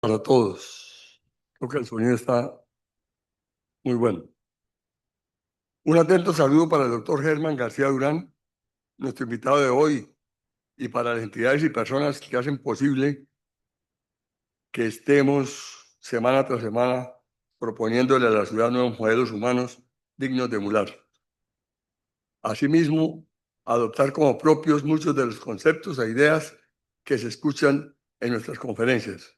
Para todos. Creo que el sonido está muy bueno. Un atento saludo para el doctor Germán García Durán, nuestro invitado de hoy, y para las entidades y personas que hacen posible que estemos semana tras semana proponiéndole a la ciudad nuevos modelos humanos dignos de emular. Asimismo, adoptar como propios muchos de los conceptos e ideas que se escuchan en nuestras conferencias.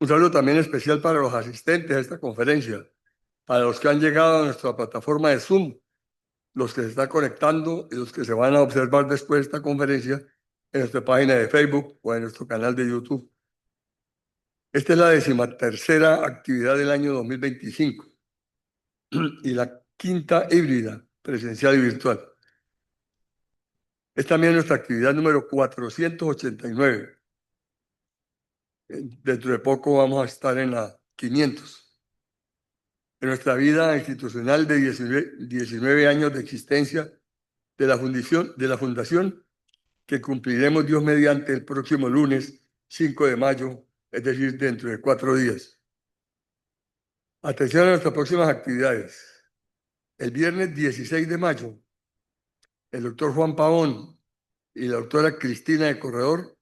Un saludo también especial para los asistentes a esta conferencia, para los que han llegado a nuestra plataforma de Zoom, los que se están conectando y los que se van a observar después de esta conferencia en nuestra página de Facebook o en nuestro canal de YouTube. Esta es la 13ª actividad del año 2025 y la quinta híbrida, presencial y virtual. Es también nuestra actividad número 489. Dentro de poco vamos a estar en la 500. En nuestra vida institucional de 19 años de existencia de la fundación que cumpliremos Dios mediante el próximo lunes 5 de mayo, es decir, dentro de 4 días. Atención a nuestras próximas actividades. El viernes 16 de mayo, el doctor Juan Pavón y la doctora Cristina de Corredor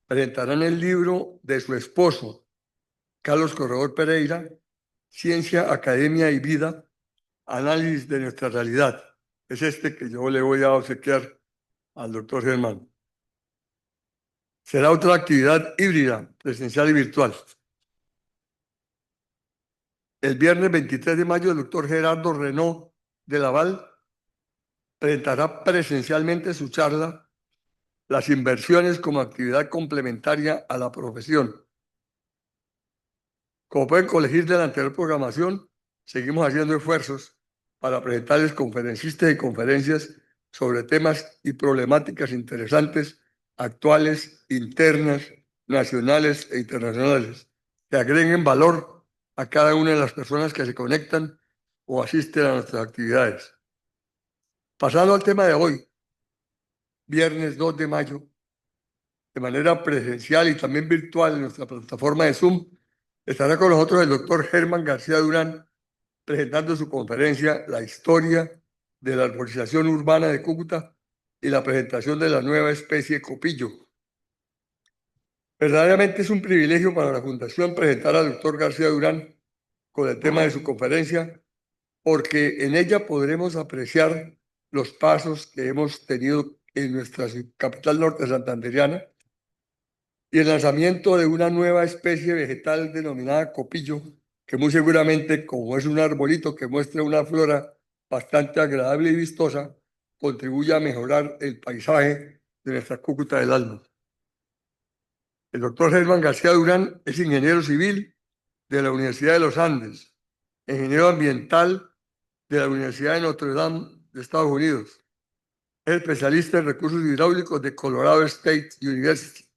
presentarán el libro de su esposo, Carlos Corredor Pereira, Ciencia, Academia y Vida, Análisis de nuestra realidad. Es este que yo le voy a obsequiar al doctor Germán. Será otra actividad híbrida, presencial y virtual. El viernes 23 de mayo, el doctor Gerardo Renaud de Laval presentará presencialmente su charla Las inversiones como actividad complementaria a la profesión. Como pueden colegir de la anterior programación, seguimos haciendo esfuerzos para presentarles conferencistas y conferencias sobre temas y problemáticas interesantes, actuales, internas, nacionales e internacionales, que agreguen valor a cada una de las personas que se conectan o asisten a nuestras actividades. Pasando al tema de hoy, viernes 2 de mayo, de manera presencial y también virtual en nuestra plataforma de Zoom, estará con nosotros el doctor Germán García Durán presentando su conferencia La historia de la arborización urbana de Cúcuta y la presentación de la nueva especie copillo. Verdaderamente es un privilegio para la Fundación presentar al doctor García Durán con el tema de su conferencia, porque en ella podremos apreciar los pasos que hemos tenido en nuestra capital norte santandereana y el lanzamiento de una nueva especie vegetal denominada copillo, que muy seguramente, como es un arbolito que muestra una flora bastante agradable y vistosa, contribuye a mejorar el paisaje de nuestra Cúcuta del Alma. El doctor Germán García Durán es ingeniero civil de la Universidad de los Andes, ingeniero ambiental de la Universidad de Notre Dame de Estados Unidos. Es especialista en recursos hidráulicos de Colorado State University,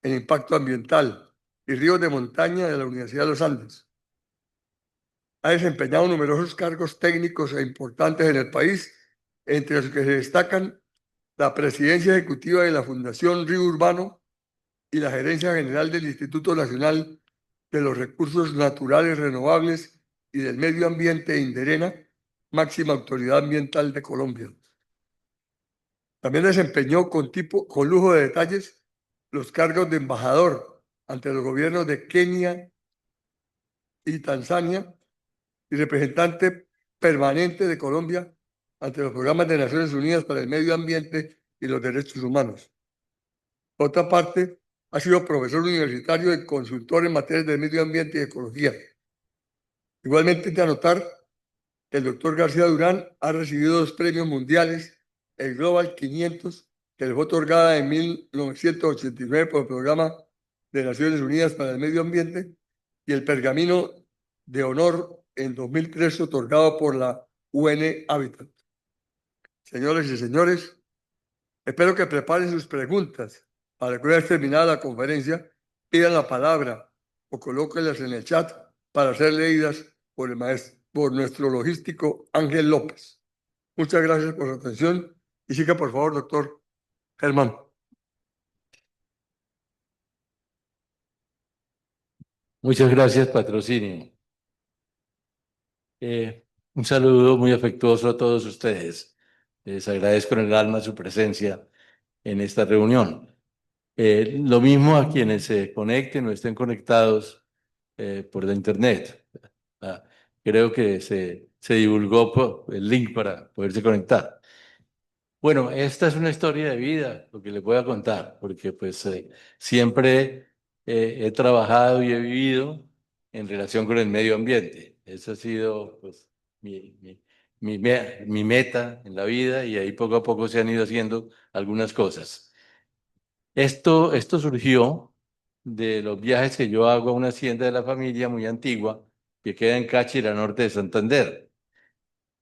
en impacto ambiental y ríos de montaña de la Universidad de los Andes. Ha desempeñado numerosos cargos técnicos e importantes en el país, entre los que se destacan la presidencia ejecutiva de la Fundación Río Urbano y la gerencia general del Instituto Nacional de los Recursos Naturales Renovables y del Medio Ambiente de Inderena, máxima autoridad ambiental de Colombia. También desempeñó con lujo de detalles los cargos de embajador ante los gobiernos de Kenia y Tanzania y representante permanente de Colombia ante los programas de Naciones Unidas para el Medio Ambiente y los Derechos Humanos. Por otra parte, ha sido profesor universitario y consultor en materias de medio ambiente y ecología. Igualmente, de anotar que el doctor García Durán ha recibido 2 premios mundiales, el Global 500, que le fue otorgada en 1989 por el Programa de Naciones Unidas para el Medio Ambiente, y el Pergamino de Honor en 2003, otorgado por la UN Habitat. Señores y señores, espero que preparen sus preguntas para que una vez terminada la conferencia pidan la palabra o colóquenlas en el chat para ser leídas por el maestro, por nuestro logístico Ángel López. Muchas gracias por su atención y siga por favor, doctor Germán. Muchas gracias, patrocinio. Un saludo muy afectuoso a todos ustedes. Les agradezco en el alma su presencia en esta reunión. Lo mismo a quienes se conecten o estén conectados por la internet. Ah, creo que se divulgó el link para poderse conectar. Bueno, esta es una historia de vida, lo que les voy a contar, porque pues siempre he trabajado y he vivido en relación con el medio ambiente. Esa ha sido pues mi meta en la vida y ahí poco a poco se han ido haciendo algunas cosas. Esto surgió de los viajes que yo hago a una hacienda de la familia muy antigua que queda en Cáchira, norte de Santander.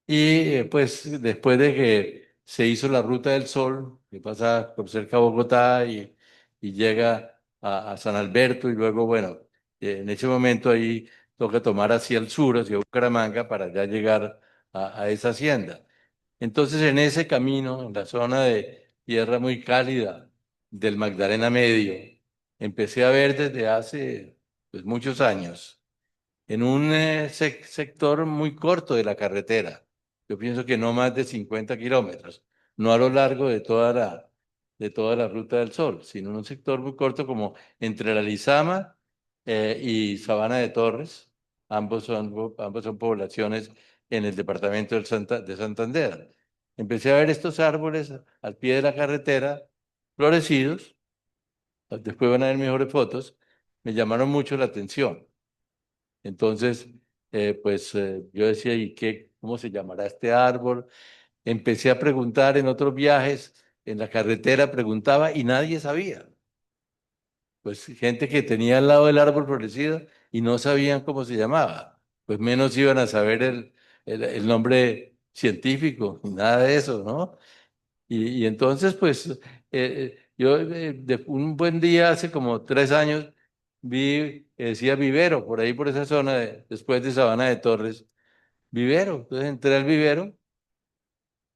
Y pues después de que se hizo la Ruta del Sol, que pasa por cerca de Bogotá y llega a San Alberto y luego, bueno, en ese momento ahí toca tomar hacia el sur, hacia Bucaramanga, para ya llegar a esa hacienda. Entonces en ese camino, en la zona de tierra muy cálida del Magdalena Medio, empecé a ver desde hace pues, muchos años en un sector muy corto de la carretera. Yo pienso que no más de 50 kilómetros, no a lo largo de toda la Ruta del Sol, sino en un sector muy corto como entre la Lizama y Sabana de Torres. Ambos son poblaciones en el departamento de Santander. Empecé a ver estos árboles al pie de la carretera, florecidos, después van a ver mejores fotos, me llamaron mucho la atención. Entonces, yo decía, ¿y qué, cómo se llamará este árbol? Empecé a preguntar en otros viajes, en la carretera preguntaba y nadie sabía. Pues gente que tenía al lado del árbol florecido y no sabían cómo se llamaba. Pues menos iban a saber el nombre científico, nada de eso, ¿no? Y entonces, de un buen día, hace como 3 años, vi, decía vivero, por ahí por esa zona, después de Sabana de Torres, vivero. Entonces entré al vivero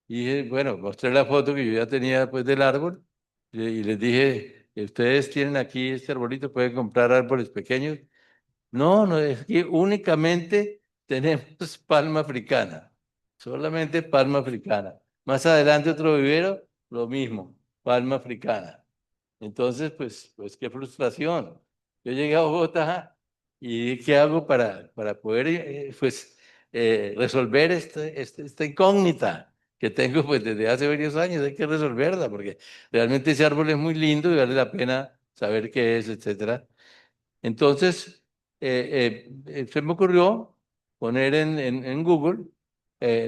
y dije, bueno, mostré la foto que yo ya tenía pues del árbol y les dije, ustedes tienen aquí este arbolito, pueden comprar árboles pequeños. No, no, es que únicamente tenemos palma africana, solamente palma africana. Más adelante otro vivero, lo mismo, palma africana. Entonces, pues qué frustración. Yo llegué a Bogotá y ¿qué hago para poder resolver esta incógnita que tengo pues desde hace varios años? Hay que resolverla porque realmente ese árbol es muy lindo y vale la pena saber qué es, etcétera. Entonces, se me ocurrió poner en Google,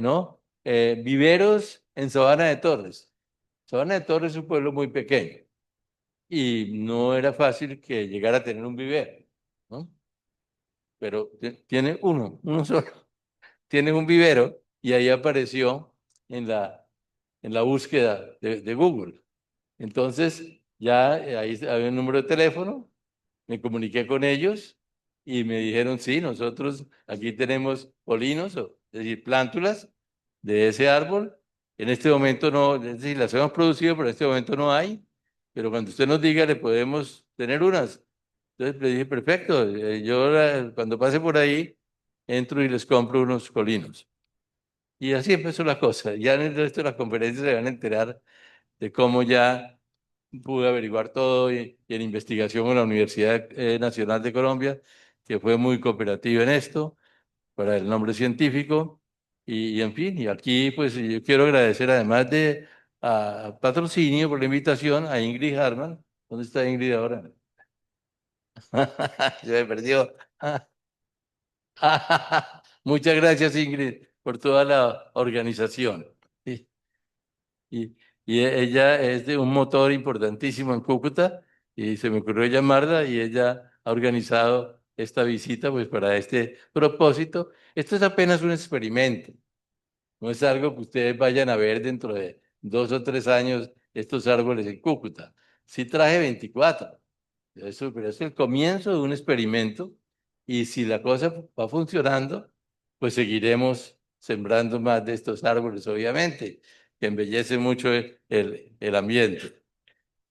¿no? Viveros en Sabana de Torres. Sabana de Torres es un pueblo muy pequeño y no era fácil que llegara a tener un vivero, ¿no? Pero tiene uno solo. Tiene un vivero y ahí apareció en la búsqueda de Google. Entonces, ya ahí había un número de teléfono, me comuniqué con ellos y me dijeron, sí, nosotros aquí tenemos polinos, es decir, plántulas de ese árbol. En este momento no, es decir, las hemos producido, pero en este momento no hay. Pero cuando usted nos diga, le podemos tener unas. Entonces le dije, perfecto, cuando pase por ahí, entro y les compro unos colinos. Y así empezó la cosa. Ya en el resto de las conferencias se van a enterar de cómo ya pude averiguar todo y en investigación con la Universidad Nacional de Colombia, que fue muy cooperativa en esto, para el nombre científico. Y en fin, y aquí pues yo quiero agradecer además de a Patrocinio por la invitación, a Ingrid Harman. ¿Dónde está Ingrid ahora? Se me perdió. Muchas gracias, Ingrid, por toda la organización. Sí. Y, y ella es de un motor importantísimo en Cúcuta y se me ocurrió llamarla y ella ha organizado esta visita pues para este propósito. Esto es apenas un experimento, no es algo que ustedes vayan a ver dentro de 2 o 3 años estos árboles en Cúcuta. Sí traje 24. Eso, pero es el comienzo de un experimento y si la cosa va funcionando, pues seguiremos sembrando más de estos árboles, obviamente, que embellecen mucho el ambiente.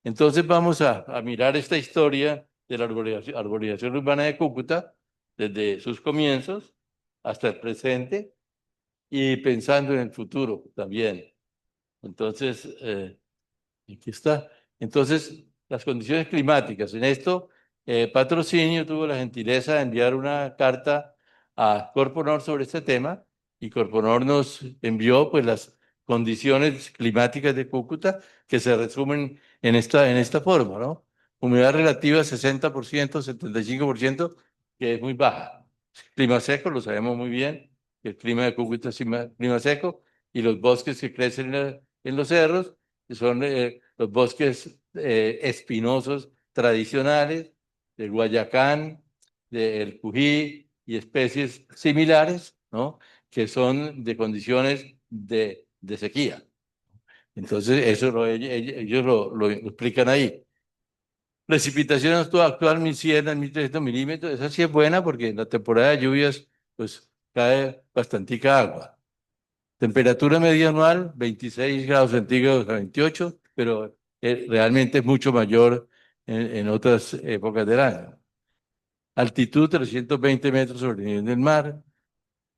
Entonces vamos a mirar esta historia de la arborización urbana de Cúcuta, desde sus comienzos hasta el presente y pensando en el futuro también. Entonces, aquí está. Entonces, las condiciones climáticas. En esto, Patrocinio tuvo la gentileza de enviar una carta a Corponor sobre este tema y Corponor nos envió pues las condiciones climáticas de Cúcuta que se resumen en esta forma, ¿no? Humedad relativa 60%, 75%, que es muy baja. Clima seco, lo sabemos muy bien, que el clima de Cúcuta es clima seco y los bosques que crecen en los cerros que son los bosques espinosos tradicionales del Guayacán, del Cují y especies similares, ¿no? Que son de condiciones de sequía. Entonces, eso ellos lo explican ahí. Precipitación actual 1100 a 1300 milímetros, esa sí es buena porque en la temporada de lluvias pues cae bastante agua. Temperatura media anual, 26 grados centígrados a 28, pero realmente es mucho mayor en otras épocas del año. Altitud, 320 metros sobre el nivel del mar.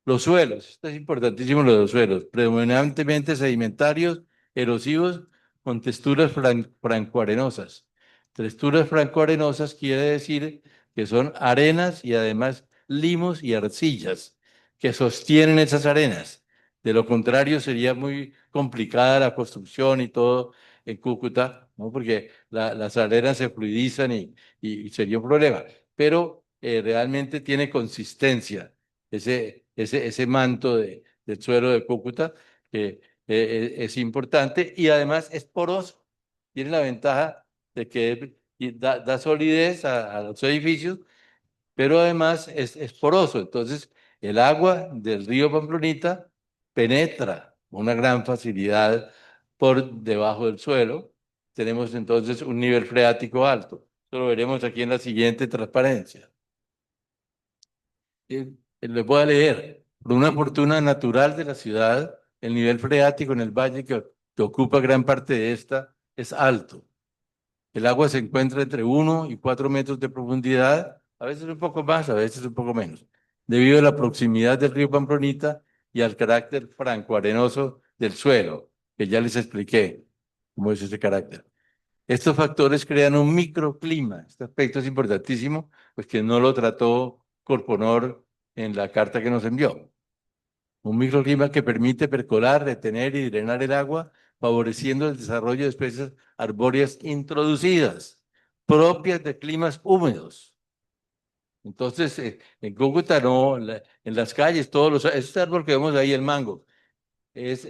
Los suelos, esto es importantísimo, los suelos, predominantemente sedimentarios, erosivos, con texturas francoarenosas. Texturas francoarenosas quiere decir que son arenas y además limos y arcillas que sostienen esas arenas. De lo contrario, sería muy complicada la construcción y todo en Cúcuta, ¿no? Porque las arenas se fluidizan y sería un problema. Pero realmente tiene consistencia ese manto del suelo de Cúcuta, que es importante y además es poroso. Tiene la ventaja de que da solidez a los edificios, pero además es poroso. Entonces, el agua del río Pamplonita penetra con una gran facilidad por debajo del suelo. Tenemos entonces un nivel freático alto. Eso lo veremos aquí en la siguiente transparencia. Les voy a leer. Por una fortuna natural de la ciudad, el nivel freático en el valle que ocupa gran parte de esta es alto. El agua se encuentra entre 1 y 4 metros de profundidad, a veces un poco más, a veces un poco menos, debido a la proximidad del río Pamplonita y al carácter francoarenoso del suelo, que ya les expliqué cómo es ese carácter. Estos factores crean un microclima. Este aspecto es importantísimo, pues que no lo trató Corponor en la carta que nos envió. Un microclima que permite percolar, retener y drenar el agua, favoreciendo el desarrollo de especies arbóreas introducidas, propias de climas húmedos. Entonces, en Cúcuta no, en las calles, este árbol que vemos ahí, el mango, es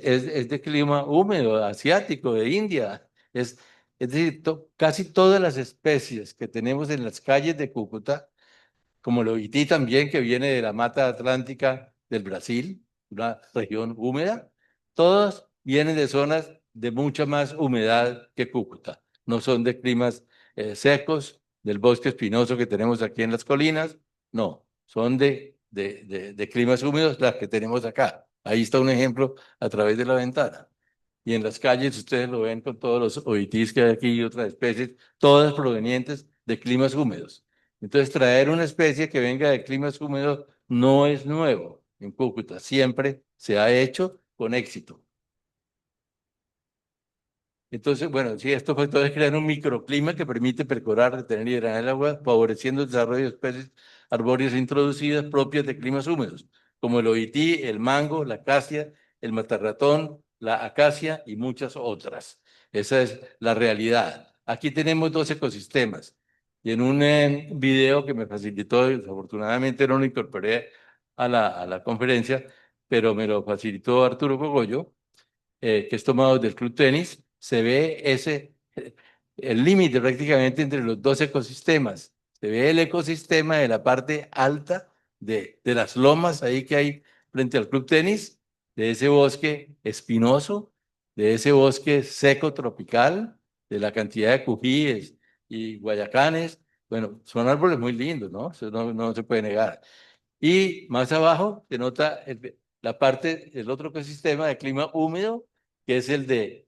de clima húmedo, asiático, de India. Es decir, casi todas las especies que tenemos en las calles de Cúcuta, como el oití también, que viene de la mata atlántica del Brasil, una región húmeda, todas vienen de zonas de mucha más humedad que Cúcuta. No son de climas secos, del bosque espinoso que tenemos aquí en las colinas, no, son de climas húmedos las que tenemos acá. Ahí está un ejemplo a través de la ventana. Y en las calles ustedes lo ven con todos los oitís que hay aquí y otras especies, todas provenientes de climas húmedos. Entonces, traer una especie que venga de climas húmedos no es nuevo en Cúcuta, siempre se ha hecho con éxito. Entonces, bueno, sí, estos factores crean un microclima que permite percolar, retener y drenar el agua, favoreciendo el desarrollo de especies arbóreas introducidas propias de climas húmedos, como el oití, el mango, la acacia, el matarratón, la acacia y muchas otras. Esa es la realidad. Aquí tenemos dos ecosistemas. Y en un video que me facilitó, desafortunadamente no lo incorporé a la conferencia, pero me lo facilitó Arturo Cogollo, que es tomado del Club Tenis, se ve el límite prácticamente entre los dos ecosistemas. Se ve el ecosistema de la parte alta de las lomas ahí que hay frente al Club Tenis, de ese bosque espinoso, de ese bosque seco tropical, de la cantidad de cujíes y guayacanes. Bueno, son árboles muy lindos, ¿no? Eso no se puede negar. Y más abajo se nota la parte del otro ecosistema de clima húmedo, que es el del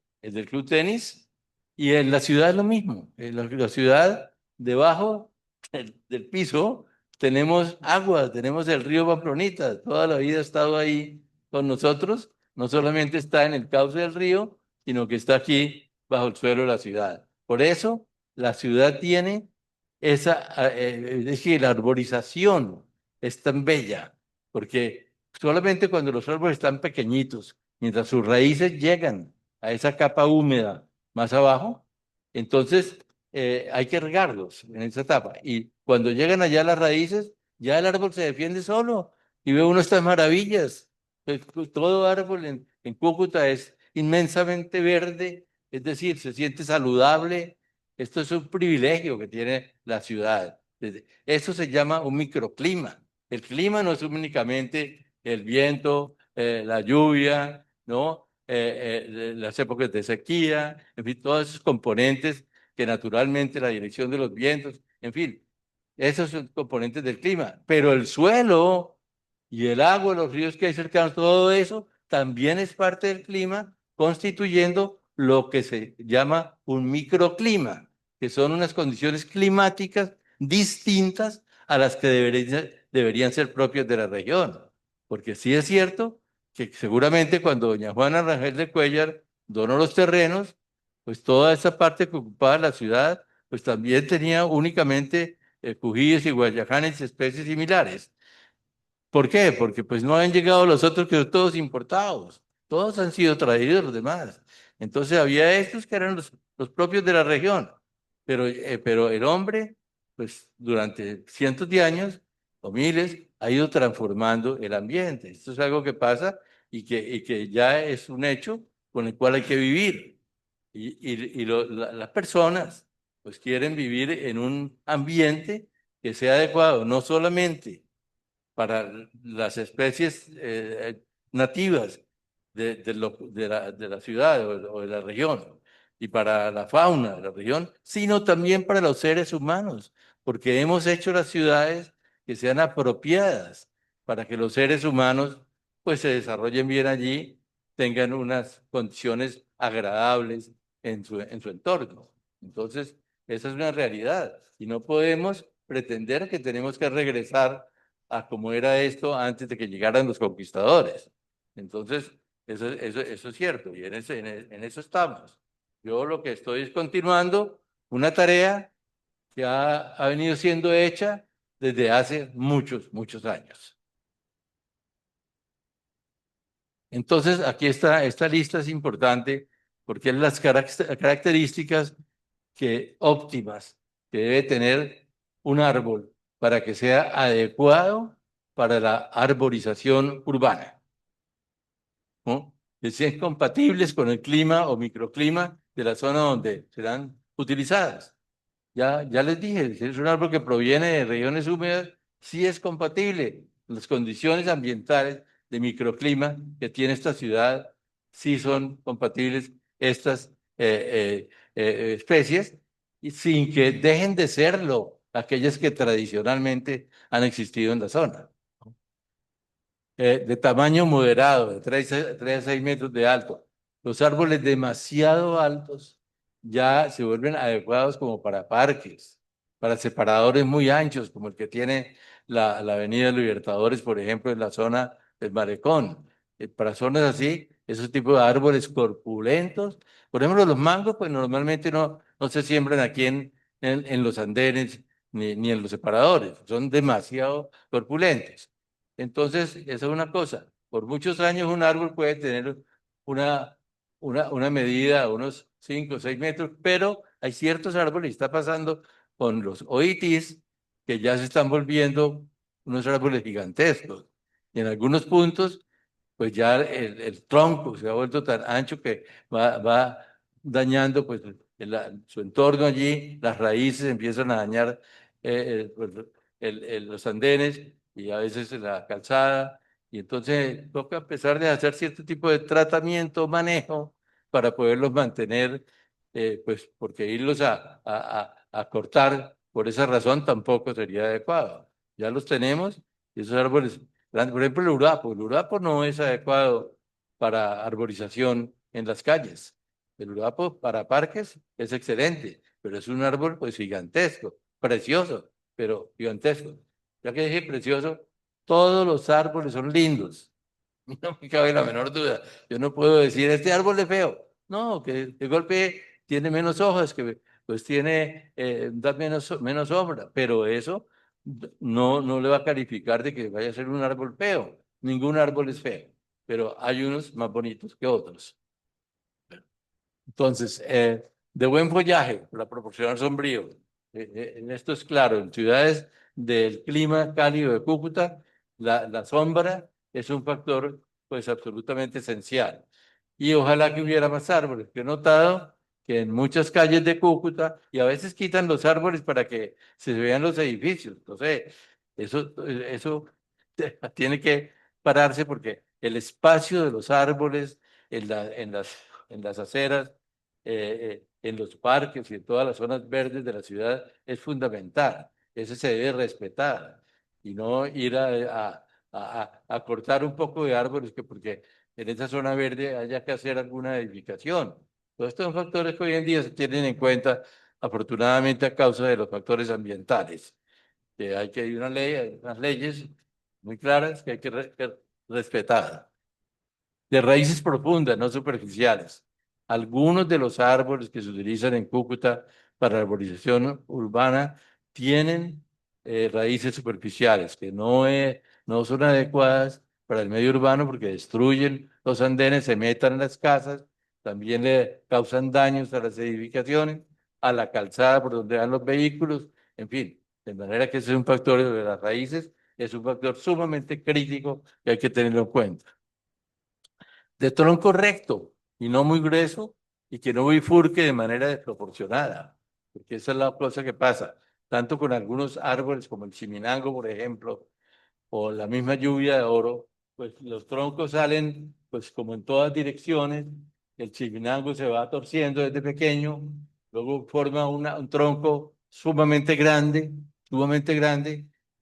Club Tenis. Y en la ciudad es lo mismo. En la ciudad, debajo del piso, tenemos agua, tenemos el río Pamplonita, toda la vida ha estado ahí con nosotros, no solamente está en el cauce del río, sino que está aquí bajo el suelo de la ciudad. Por eso la ciudad tiene es decir, la arborización es tan bella, porque solamente cuando los árboles están pequeñitos, mientras sus raíces llegan a esa capa húmeda más abajo, entonces hay que regarlos en esa etapa. Y cuando llegan allá las raíces, ya el árbol se defiende solo y ve uno estas maravillas. Todo árbol en Cúcuta es inmensamente verde, es decir, se siente saludable. Esto es un privilegio que tiene la ciudad. Eso se llama un microclima. El clima no es únicamente el viento, la lluvia, ¿no? Las épocas de sequía, en fin, todos esos componentes que naturalmente la dirección de los vientos, en fin, esos son componentes del clima. Pero el suelo y el agua, los ríos que hay cercanos, todo eso también es parte del clima, constituyendo lo que se llama un microclima, que son unas condiciones climáticas distintas a las que deberían ser propias de la región. Porque sí es cierto que seguramente cuando doña Juana Rangel de Cuellar donó los terrenos, pues toda esa parte que ocupaba la ciudad, pues también tenía únicamente cujíes y guayacanes y especies similares. ¿Por qué? Porque pues no han llegado los otros que son todos importados. Todos han sido traídos los demás. Entonces había estos que eran los propios de la región. Pero el hombre, pues durante cientos de años o miles, ha ido transformando el ambiente. Esto es algo que pasa y que ya es un hecho con el cual hay que vivir. Las personas pues quieren vivir en un ambiente que sea adecuado, no solamente para las especies nativas de la ciudad o de la región y para la fauna de la región, sino también para los seres humanos, porque hemos hecho las ciudades que sean apropiadas para que los seres humanos pues se desarrollen bien allí, tengan unas condiciones agradables en su entorno. Entonces, esa es una realidad y no podemos pretender que tenemos que regresar a cómo era esto antes de que llegaran los conquistadores. Entonces, eso es cierto y en eso estamos. Yo lo que estoy es continuando una tarea que ha venido siendo hecha desde hace muchos, muchos años. Entonces, aquí está, esta lista es importante porque es las características óptimas que debe tener un árbol para que sea adecuado para la arborización urbana, ¿no? Que sean compatibles con el clima o microclima de la zona donde serán utilizadas. Ya les dije, si es un árbol que proviene de regiones húmedas, sí es compatible. Las condiciones ambientales de microclima que tiene esta ciudad sí son compatibles estas especies, y sin que dejen de serlo aquellas que tradicionalmente han existido en la zona. De tamaño moderado, de 3 a 6 metros de alto. Los árboles demasiado altos ya se vuelven adecuados como para parques, para separadores muy anchos, como el que tiene la Avenida Libertadores, por ejemplo, en la zona del Malecón. Para zonas así, esos tipos de árboles corpulentos. Por ejemplo, los mangos, pues normalmente no se siembran aquí en los andenes ni en los separadores, son demasiado corpulentos. Entonces, esa es una cosa. Por muchos años un árbol puede tener una, una medida, unos 5 o 6 metros, pero hay ciertos árboles, y está pasando con los OITs, que ya se están volviendo unos árboles gigantescos. Y en algunos puntos, pues ya el tronco se ha vuelto tan ancho que va dañando pues, su entorno allí, las raíces empiezan a dañar pues, los andenes y a veces la calzada, y entonces toca empezar a hacer cierto tipo de tratamiento, manejo, para poderlos mantener, pues porque irlos a cortar por esa razón tampoco sería adecuado. Ya los tenemos y esos árboles grandes, por ejemplo el urapo no es adecuado para arborización en las calles. El urapo para parques es excelente, pero es un árbol pues gigantesco, precioso. pero gigantescos. Ya que dije precioso, todos los árboles son lindos. No me cabe la menor duda. Yo no puedo decir, este árbol es feo. No, que de golpe tiene menos hojas, que pues tiene, da menos sombra, pero eso no le va a calificar de que vaya a ser un árbol feo. Ningún árbol es feo, pero hay unos más bonitos que otros. Entonces, de buen follaje, para proporcionar sombrío. En esto es claro, en ciudades del clima cálido de Cúcuta, la sombra es un factor pues absolutamente esencial. Y ojalá que hubiera más árboles. Yo he notado que en muchas calles de Cúcuta, y a veces quitan los árboles para que se vean los edificios. Entonces, eso tiene que pararse porque el espacio de los árboles en las aceras, en los parques y en todas las zonas verdes de la ciudad es fundamental. Ese se debe respetar y no ir a cortar un poco de árboles porque en esa zona verde haya que hacer alguna edificación. Todos estos son factores que hoy en día se tienen en cuenta, afortunadamente a causa de los factores ambientales. Que hay una ley, hay unas leyes muy claras que hay que respetar de raíces profundas, no superficiales. Algunos de los árboles que se utilizan en Cúcuta para la arborización urbana tienen raíces superficiales que no son adecuadas para el medio urbano porque destruyen los andenes, se metan en las casas, también le causan daños a las edificaciones, a la calzada por donde van los vehículos, en fin, de manera que ese es un factor de las raíces, es un factor sumamente crítico que hay que tenerlo en cuenta de tronco recto y no muy grueso y que no bifurque de manera desproporcionada, porque esa es la cosa que pasa, tanto con algunos árboles como el chiminango, por ejemplo, o la misma lluvia de oro, pues los troncos salen pues como en todas direcciones, el chiminango se va torciendo desde pequeño, luego forma un tronco sumamente grande,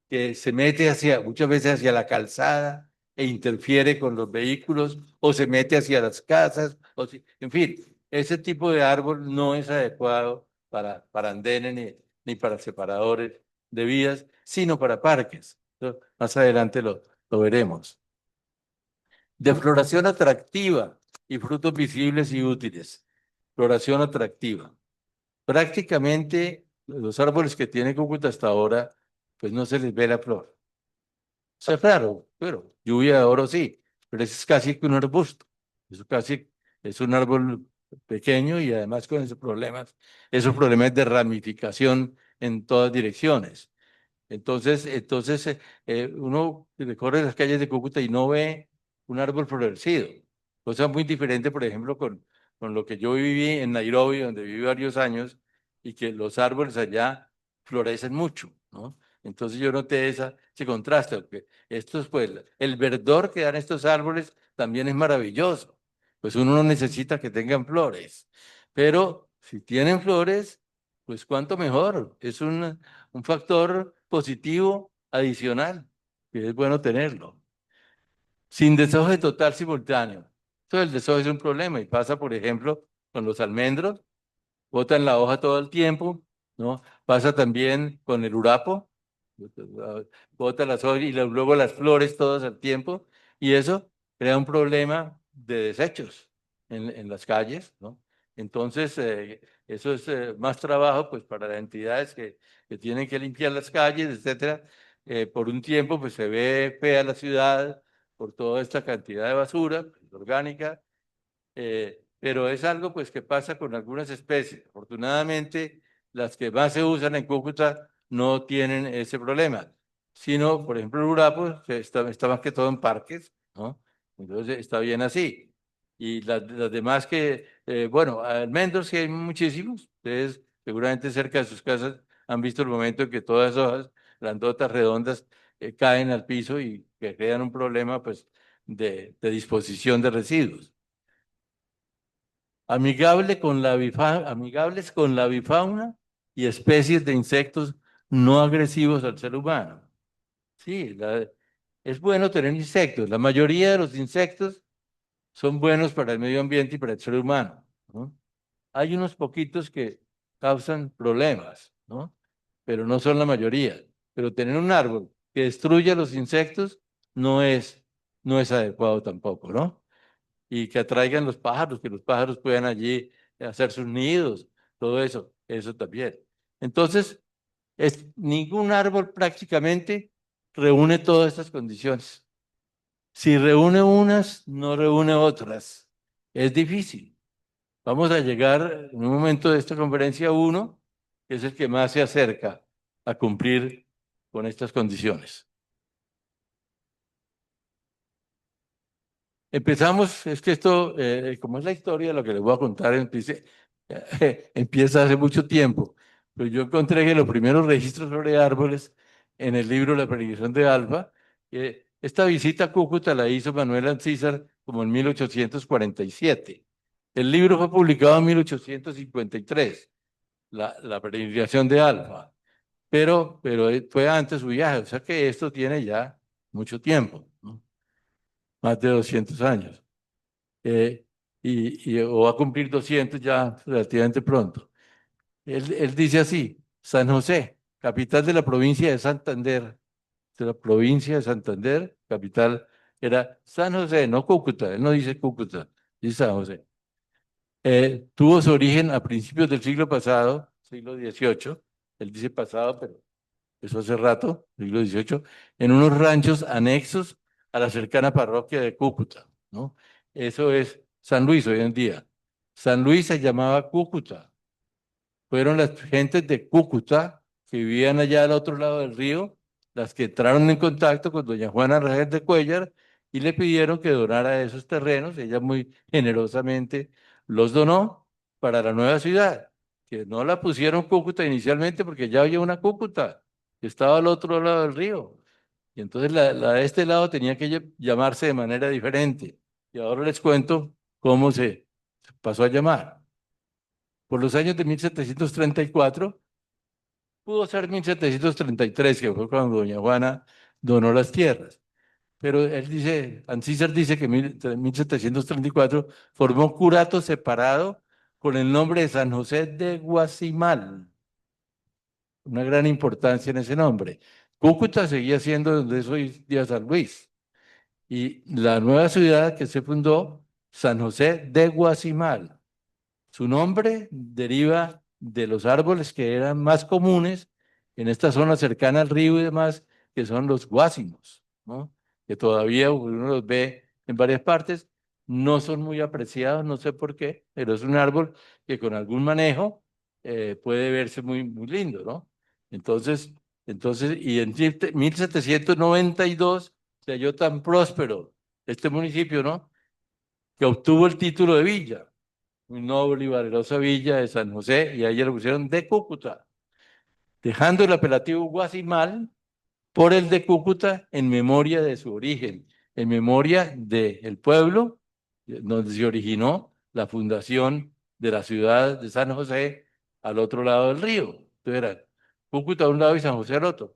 que se mete muchas veces hacia la calzada e interfiere con los vehículos, o se mete hacia las casas, en fin, ese tipo de árbol no es adecuado para andenes ni para separadores de vías, sino para parques. Más adelante lo veremos. De floración atractiva y frutos visibles y útiles. Floración atractiva. Prácticamente los árboles que tiene Cúcuta hasta ahora, pues no se les ve la flor. O sea, claro, pero lluvia de oro sí, pero ese es casi que un arbusto. Eso casi es un árbol pequeño y además con esos problemas de ramificación en todas direcciones. Entonces uno recorre las calles de Cúcuta y no ve un árbol florecido. Cosa muy diferente, por ejemplo, con lo que yo viví en Nairobi, donde viví varios años, y que los árboles allá florecen mucho, ¿no? Entonces yo noté ese contraste, porque pues, el verdor que dan estos árboles también es maravilloso. Pues uno no necesita que tengan flores, pero si tienen flores, pues cuánto mejor. Es un factor positivo adicional, que es bueno tenerlo. Sin desoje total simultáneo. Todo el desoje es un problema y pasa, por ejemplo, con los almendros, botan la hoja todo el tiempo, ¿no? Pasa también con el urapo, bota las hojas y luego las flores todas al tiempo, y eso crea un problema de desechos en las calles, ¿no? Entonces, eso es más trabajo pues para las entidades que tienen que limpiar las calles, etcétera. Por un tiempo, pues se ve fea la ciudad por toda esta cantidad de basura pues, orgánica, pero es algo pues que pasa con algunas especies. Afortunadamente, las que más se usan en Cúcuta no tienen ese problema, sino, por ejemplo, el urapo que está más que todo en parques, ¿no? Entonces está bien así. Y las demás bueno, almendros sí hay muchísimos. Ustedes seguramente cerca de sus casas han visto el momento en que todas esas hojas grandotas, redondas, caen al piso y que crean un problema pues de disposición de residuos. Amigables con la bifauna y especies de insectos no agresivos al ser humano. Sí, es bueno tener insectos. La mayoría de los insectos son buenos para el medio ambiente y para el ser humano, ¿no? Hay unos poquitos que causan problemas, ¿no? pero no son la mayoría. Pero tener un árbol que destruya los insectos no es, no es adecuado tampoco, ¿no? Y que atraigan los pájaros, que los pájaros puedan allí hacer sus nidos, todo eso, eso también. Entonces, ningún árbol prácticamente reúne todas estas condiciones. Si reúne unas, no reúne otras. Es difícil. Vamos a llegar en un momento de esta conferencia a uno, que es el que más se acerca a cumplir con estas condiciones. Empezamos, es que esto, como es la historia, lo que les voy a contar empieza hace mucho tiempo, pero yo encontré que los primeros registros sobre árboles en el libro La predicción de Alba, esta visita a Cúcuta la hizo Manuel Ancísar como en 1847. El libro fue publicado en 1853, la peregrinación de Alba, pero fue antes su viaje, o sea que esto tiene ya mucho tiempo, ¿no? Más de 200 años. eh, o va a cumplir 200 ya relativamente pronto. Él dice así: San José, capital de la provincia de Santander, de la provincia de Santander, capital era San José, no Cúcuta, él no dice Cúcuta, dice San José. Tuvo su origen a principios del siglo pasado, siglo XVIII, él dice pasado, pero eso hace rato, siglo XVIII, en unos ranchos anexos a la cercana parroquia de Cúcuta, ¿no? Eso es San Luis hoy en día. San Luis se llamaba Cúcuta. Fueron las gentes de Cúcuta que vivían allá al otro lado del río, las que entraron en contacto con doña Juana Rajel de Cuéllar y le pidieron que donara esos terrenos. Ella muy generosamente los donó para la nueva ciudad, que no la pusieron Cúcuta inicialmente porque ya había una Cúcuta que estaba al otro lado del río. Y entonces la de este lado tenía que llamarse de manera diferente. Y ahora les cuento cómo se pasó a llamar. Por los años de 1734, pudo ser 1733, que fue cuando doña Juana donó las tierras. Pero él dice, Ancísar dice que en 1734 formó un curato separado con el nombre de San José de Guasimal. Una gran importancia en ese nombre. Cúcuta seguía siendo donde es hoy día San Luis. Y la nueva ciudad que se fundó, San José de Guasimal. Su nombre deriva de los árboles que eran más comunes en esta zona cercana al río y demás, que son los guásimos, ¿no? Que todavía uno los ve en varias partes, no son muy apreciados, no sé por qué, pero es un árbol que con algún manejo puede verse muy, muy lindo, ¿no? Entonces, y en 1792 se halló tan próspero este municipio, ¿no? Que obtuvo el título de villa, muy noble y valerosa villa de San José, y a ella le pusieron de Cúcuta, dejando el apelativo Guasimal por el de Cúcuta en memoria de su origen, en memoria del pueblo donde se originó la fundación de la ciudad de San José al otro lado del río. Entonces era Cúcuta a un lado y San José al otro.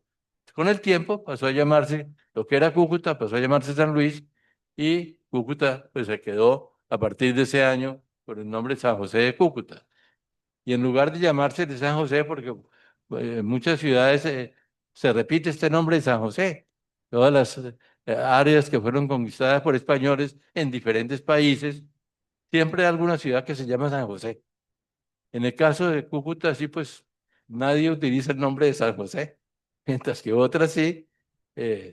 Con el tiempo pasó a llamarse, lo que era Cúcuta pasó a llamarse San Luis, y Cúcuta pues se quedó a partir de ese año con el nombre San José de Cúcuta. Y en lugar de llamarse de San José, porque en muchas ciudades se repite este nombre de San José, todas las áreas que fueron conquistadas por españoles en diferentes países, siempre hay alguna ciudad que se llama San José. En el caso de Cúcuta, sí, pues nadie utiliza el nombre de San José, mientras que otras sí.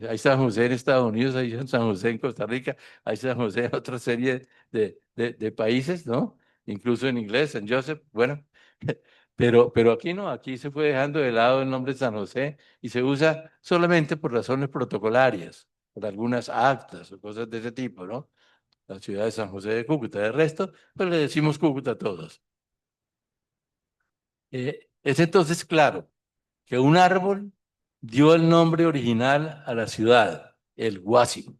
Hay San José en Estados Unidos, hay San José en Costa Rica, hay San José en otra serie de países, ¿no? Incluso en inglés, San Joseph, bueno. Pero aquí no, aquí se fue dejando de lado el nombre de San José y se usa solamente por razones protocolarias, por algunas actas o cosas de ese tipo, ¿no? La ciudad de San José de Cúcuta. De resto, pues le decimos Cúcuta a todos. Es entonces claro que un árbol dio el nombre original a la ciudad, el Guásimo.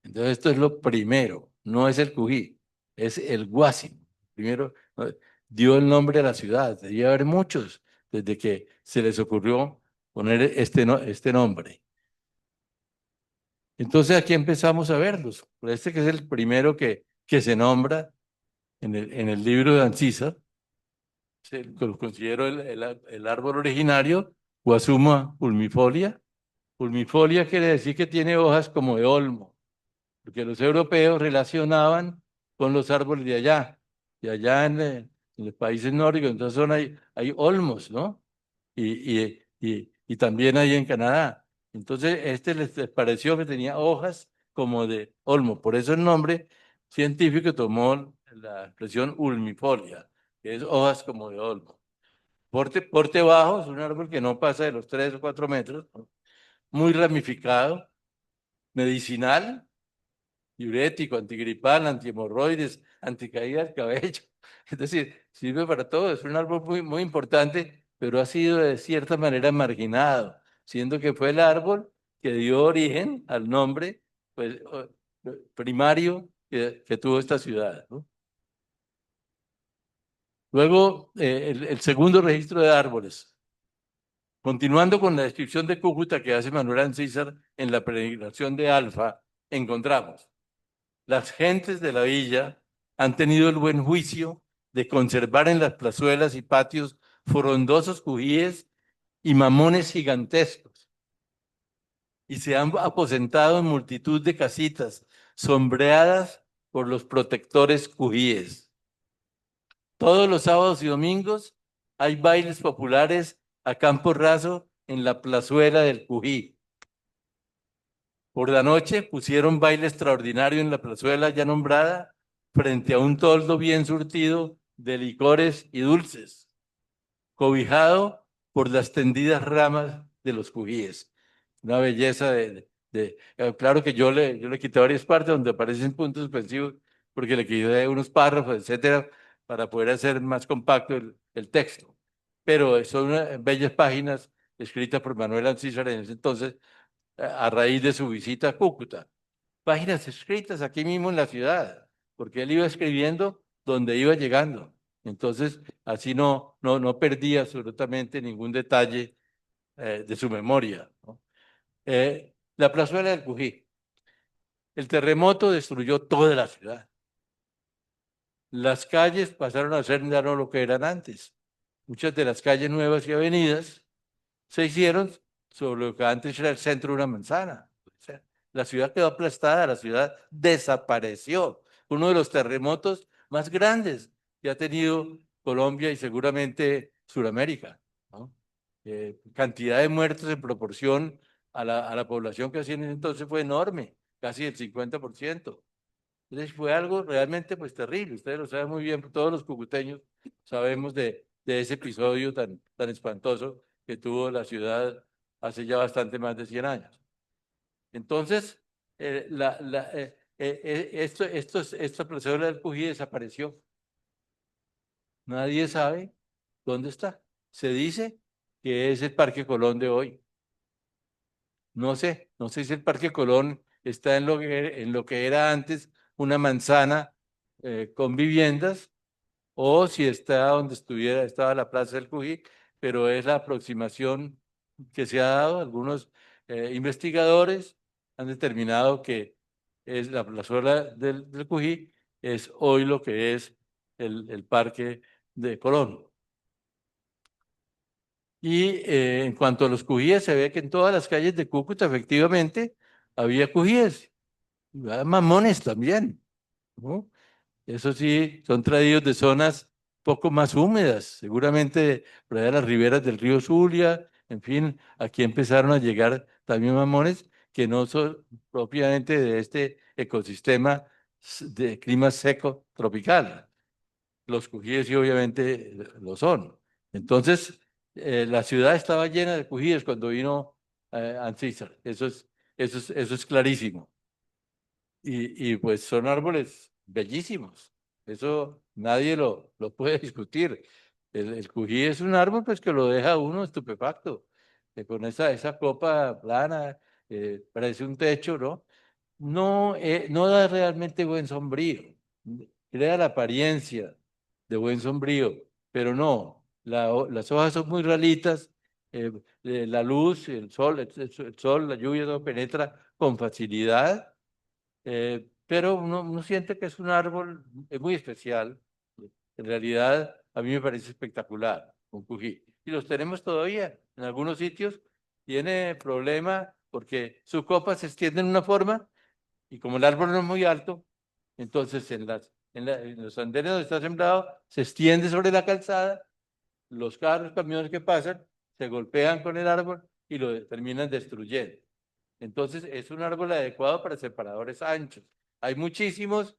Entonces esto es lo primero, no es el Cují, es el Guásimo. Primero dio el nombre a la ciudad, debía haber muchos desde que se les ocurrió poner este nombre. Entonces aquí empezamos a verlos. Este que es el primero que se nombra en el libro de Ancísar, Lo considero el árbol originario, Guasuma ulmifolia. Ulmifolia quiere decir que tiene hojas como de olmo, porque los europeos relacionaban con los árboles de allá en los países nórdicos, entonces hay olmos, ¿no? Y también hay en Canadá. Entonces, les pareció que tenía hojas como de olmo, por eso el nombre científico tomó la expresión ulmifolia, que es hojas como de olmo. Porte bajo, es un árbol que no pasa de los 3 o 4 metros, ¿no? Muy ramificado, medicinal, diurético, antigripal, antihemorroides, anticaída del cabello. Es decir, sirve para todo. Es un árbol muy, muy importante, pero ha sido de cierta manera marginado, siendo que fue el árbol que dio origen al nombre pues, primario que tuvo esta ciudad, ¿no? Luego, el segundo registro de árboles. Continuando con la descripción de Cúcuta que hace Manuel Ancísar en la peregrinación de Alfa, encontramos: las gentes de la villa han tenido el buen juicio de conservar en las plazuelas y patios frondosos cujíes y mamones gigantescos, y se han aposentado en multitud de casitas sombreadas por los protectores cujíes. Todos los sábados y domingos hay bailes populares a campo raso en la plazuela del Cují. Por la noche pusieron baile extraordinario en la plazuela ya nombrada, frente a un toldo bien surtido de licores y dulces, cobijado por las tendidas ramas de los cujíes. Una belleza claro que yo le quité varias partes donde aparecen puntos suspensivos, porque le quité unos párrafos, etcétera, para poder hacer más compacto el texto. Pero son bellas páginas escritas por Manuel Ancísar en ese entonces, a raíz de su visita a Cúcuta. Páginas escritas aquí mismo en la ciudad, porque él iba escribiendo donde iba llegando. Entonces, así no perdía absolutamente ningún detalle de su memoria, ¿no? La plazuela del Cují. El terremoto destruyó toda la ciudad. Las calles pasaron a ser ya no lo que eran antes. Muchas de las calles nuevas y avenidas se hicieron sobre lo que antes era el centro de una manzana. O sea, la ciudad quedó aplastada, la ciudad desapareció. Uno de los terremotos más grandes que ha tenido Colombia y seguramente Sudamérica, ¿no? Cantidad de muertos en proporción a la población que hacía en ese entonces fue enorme, casi el 50%. Entonces fue algo realmente pues terrible. Ustedes lo saben muy bien, todos los cucuteños sabemos de ese episodio tan espantoso que tuvo la ciudad hace ya bastante más de 100 años. Entonces, esta plazuela del Pují desapareció. Nadie sabe dónde está. Se dice que es el Parque Colón de hoy. No sé si el Parque Colón está en lo que era antes una manzana con viviendas, o si está donde estaba la Plaza del Cují, pero es la aproximación que se ha dado. Algunos investigadores han determinado que es la plazuela del Cují, es hoy lo que es el Parque de Colón. Y en cuanto a los cujíes, se ve que en todas las calles de Cúcuta efectivamente había cujíes, y había mamones también, ¿no? Eso sí, son traídos de zonas poco más húmedas, seguramente por allá de las riberas del río Zulia. En fin, aquí empezaron a llegar también mamones que no son propiamente de este ecosistema de clima seco tropical. Los cujíes sí obviamente lo son. Entonces, la ciudad estaba llena de cujíes cuando vino Ancísar. Eso es clarísimo. Y pues son árboles bellísimos. Eso nadie lo puede discutir. El cují es un árbol pues que lo deja a uno estupefacto. Con esa copa plana, parece un techo, ¿no? No da realmente buen sombrío. Crea la apariencia de buen sombrío, pero no. Las hojas son muy ralitas. La luz, el sol, la lluvia no penetra con facilidad, pero uno siente que es un árbol muy especial. En realidad, a mí me parece espectacular, un cují. Y los tenemos todavía en algunos sitios. Tiene problema porque su copa se extiende en una forma y como el árbol no es muy alto, entonces en los andenes donde está sembrado se extiende sobre la calzada, los carros, camiones que pasan se golpean con el árbol y lo terminan destruyendo. Entonces es un árbol adecuado para separadores anchos. Hay muchísimos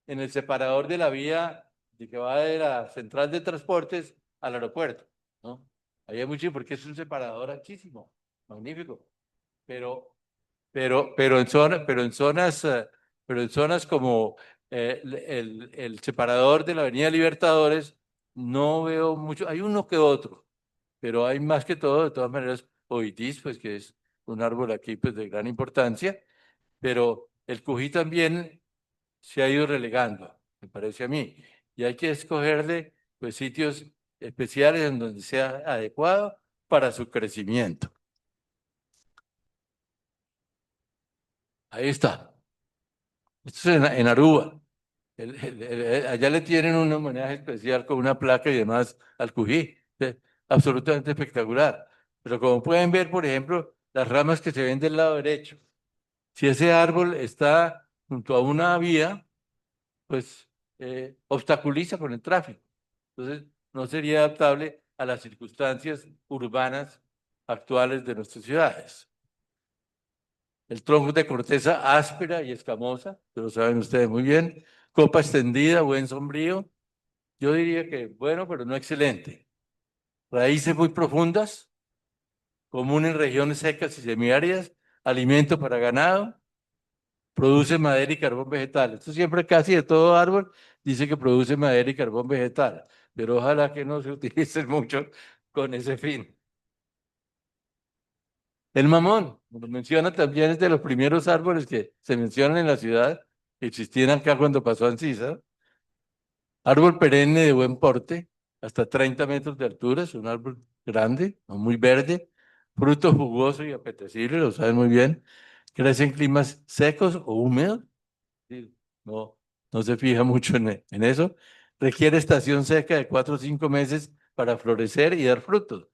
en el separador de la vía de que va de la central de transportes al aeropuerto, ¿no? Ahí hay muchísimo porque es un separador anchísimo, magnífico. Pero, pero en zonas como el separador de la Avenida Libertadores, no veo mucho. Hay uno que otro, pero hay más que todo, de todas maneras, Oitis, pues que es un árbol aquí pues de gran importancia, pero el Cují también se ha ido relegando, me parece a mí, y hay que escogerle pues sitios especiales en donde sea adecuado para su crecimiento. Ahí está. Esto es en Aruba. Allá le tienen un homenaje especial con una placa y demás al Cují. Absolutamente espectacular. Pero como pueden ver, por ejemplo, las ramas que se ven del lado derecho. Si ese árbol está junto a una vía, pues obstaculiza con el tráfico. Entonces, no sería adaptable a las circunstancias urbanas actuales de nuestras ciudades. El tronco de corteza áspera y escamosa, que lo saben ustedes muy bien. Copa extendida, buen sombrío. Yo diría que bueno, pero no excelente. Raíces muy profundas, común en regiones secas y semiáridas, alimento para ganado, produce madera y carbón vegetal. Esto siempre casi de todo árbol dice que produce madera y carbón vegetal, pero ojalá que no se utilice mucho con ese fin. El mamón, lo menciona también, es de los primeros árboles que se mencionan en la ciudad, existían acá cuando pasó Ancisa. Árbol perenne de buen porte, hasta 30 metros de altura, es un árbol grande, no muy verde, fruto jugoso y apetecible, lo saben muy bien. Crece en climas secos o húmedos, sí, no, no se fija mucho en eso. Requiere estación seca de 4 o 5 meses para florecer y dar frutos.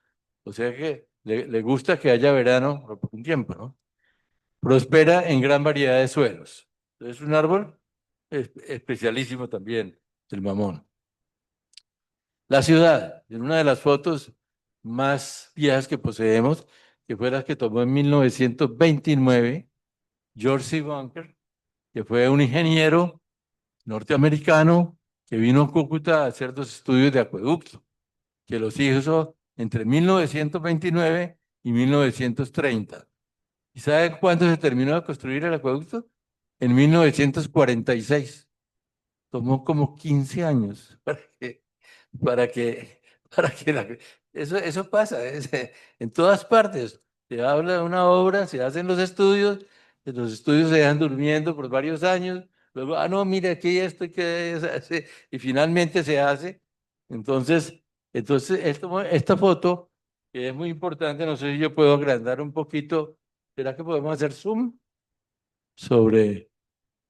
O sea que le gusta que haya verano por un tiempo, ¿no? Prospera en gran variedad de suelos. Es un árbol especialísimo también, el mamón. La ciudad, en una de las fotos más viejas que poseemos, que fue la que tomó en 1929, George C. Bunker, que fue un ingeniero norteamericano que vino a Cúcuta a hacer dos estudios de acueducto, que los hizo entre 1929 y 1930. ¿Y saben cuándo se terminó de construir el acueducto? En 1946. Tomó como 15 años para que, para que eso pasa en todas partes. Se habla de una obra, se hacen los estudios se dejan durmiendo por varios años, luego, no, mire, aquí esto y que y finalmente se hace. Entonces, esta foto, que es muy importante, no sé si yo puedo agrandar un poquito, ¿será que podemos hacer zoom sobre?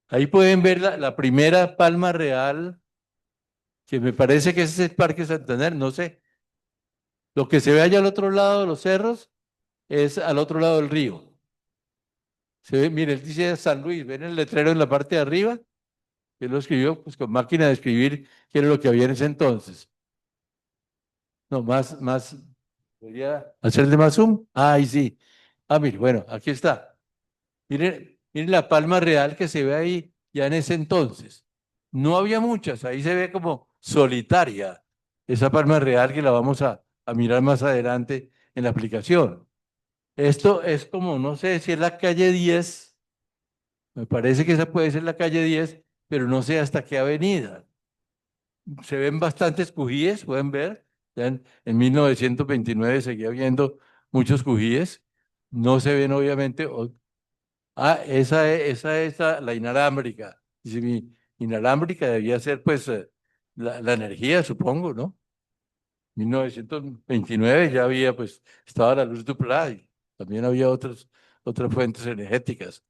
Ahí pueden ver la primera palma real, que me parece que ese es el Parque Santander, no sé. Lo que se ve allá al otro lado de los cerros es al otro lado del río. Se ve, mire, él dice San Luis, ven el letrero en la parte de arriba, que él lo escribió pues con máquina de escribir, que era lo que había en ese entonces. No, podría hacerle más zoom. Ah, ahí sí. Ah, mire, bueno, aquí está. Miren la palma real que se ve ahí ya en ese entonces. No había muchas, ahí se ve como solitaria esa palma real que la vamos a mirar más adelante en la aplicación. Esto es como, no sé si es la calle 10, me parece que esa puede ser la calle 10, pero no sé hasta qué avenida. Se ven bastantes cujíes, pueden ver. Ya en 1929 seguía viendo muchos cujíes. No se ven obviamente. Esa es la inalámbrica. Dice, mi inalámbrica debía ser pues la energía, supongo, ¿no? 1929 ya había pues, estaba la luz Dupla y también había otras fuentes energéticas.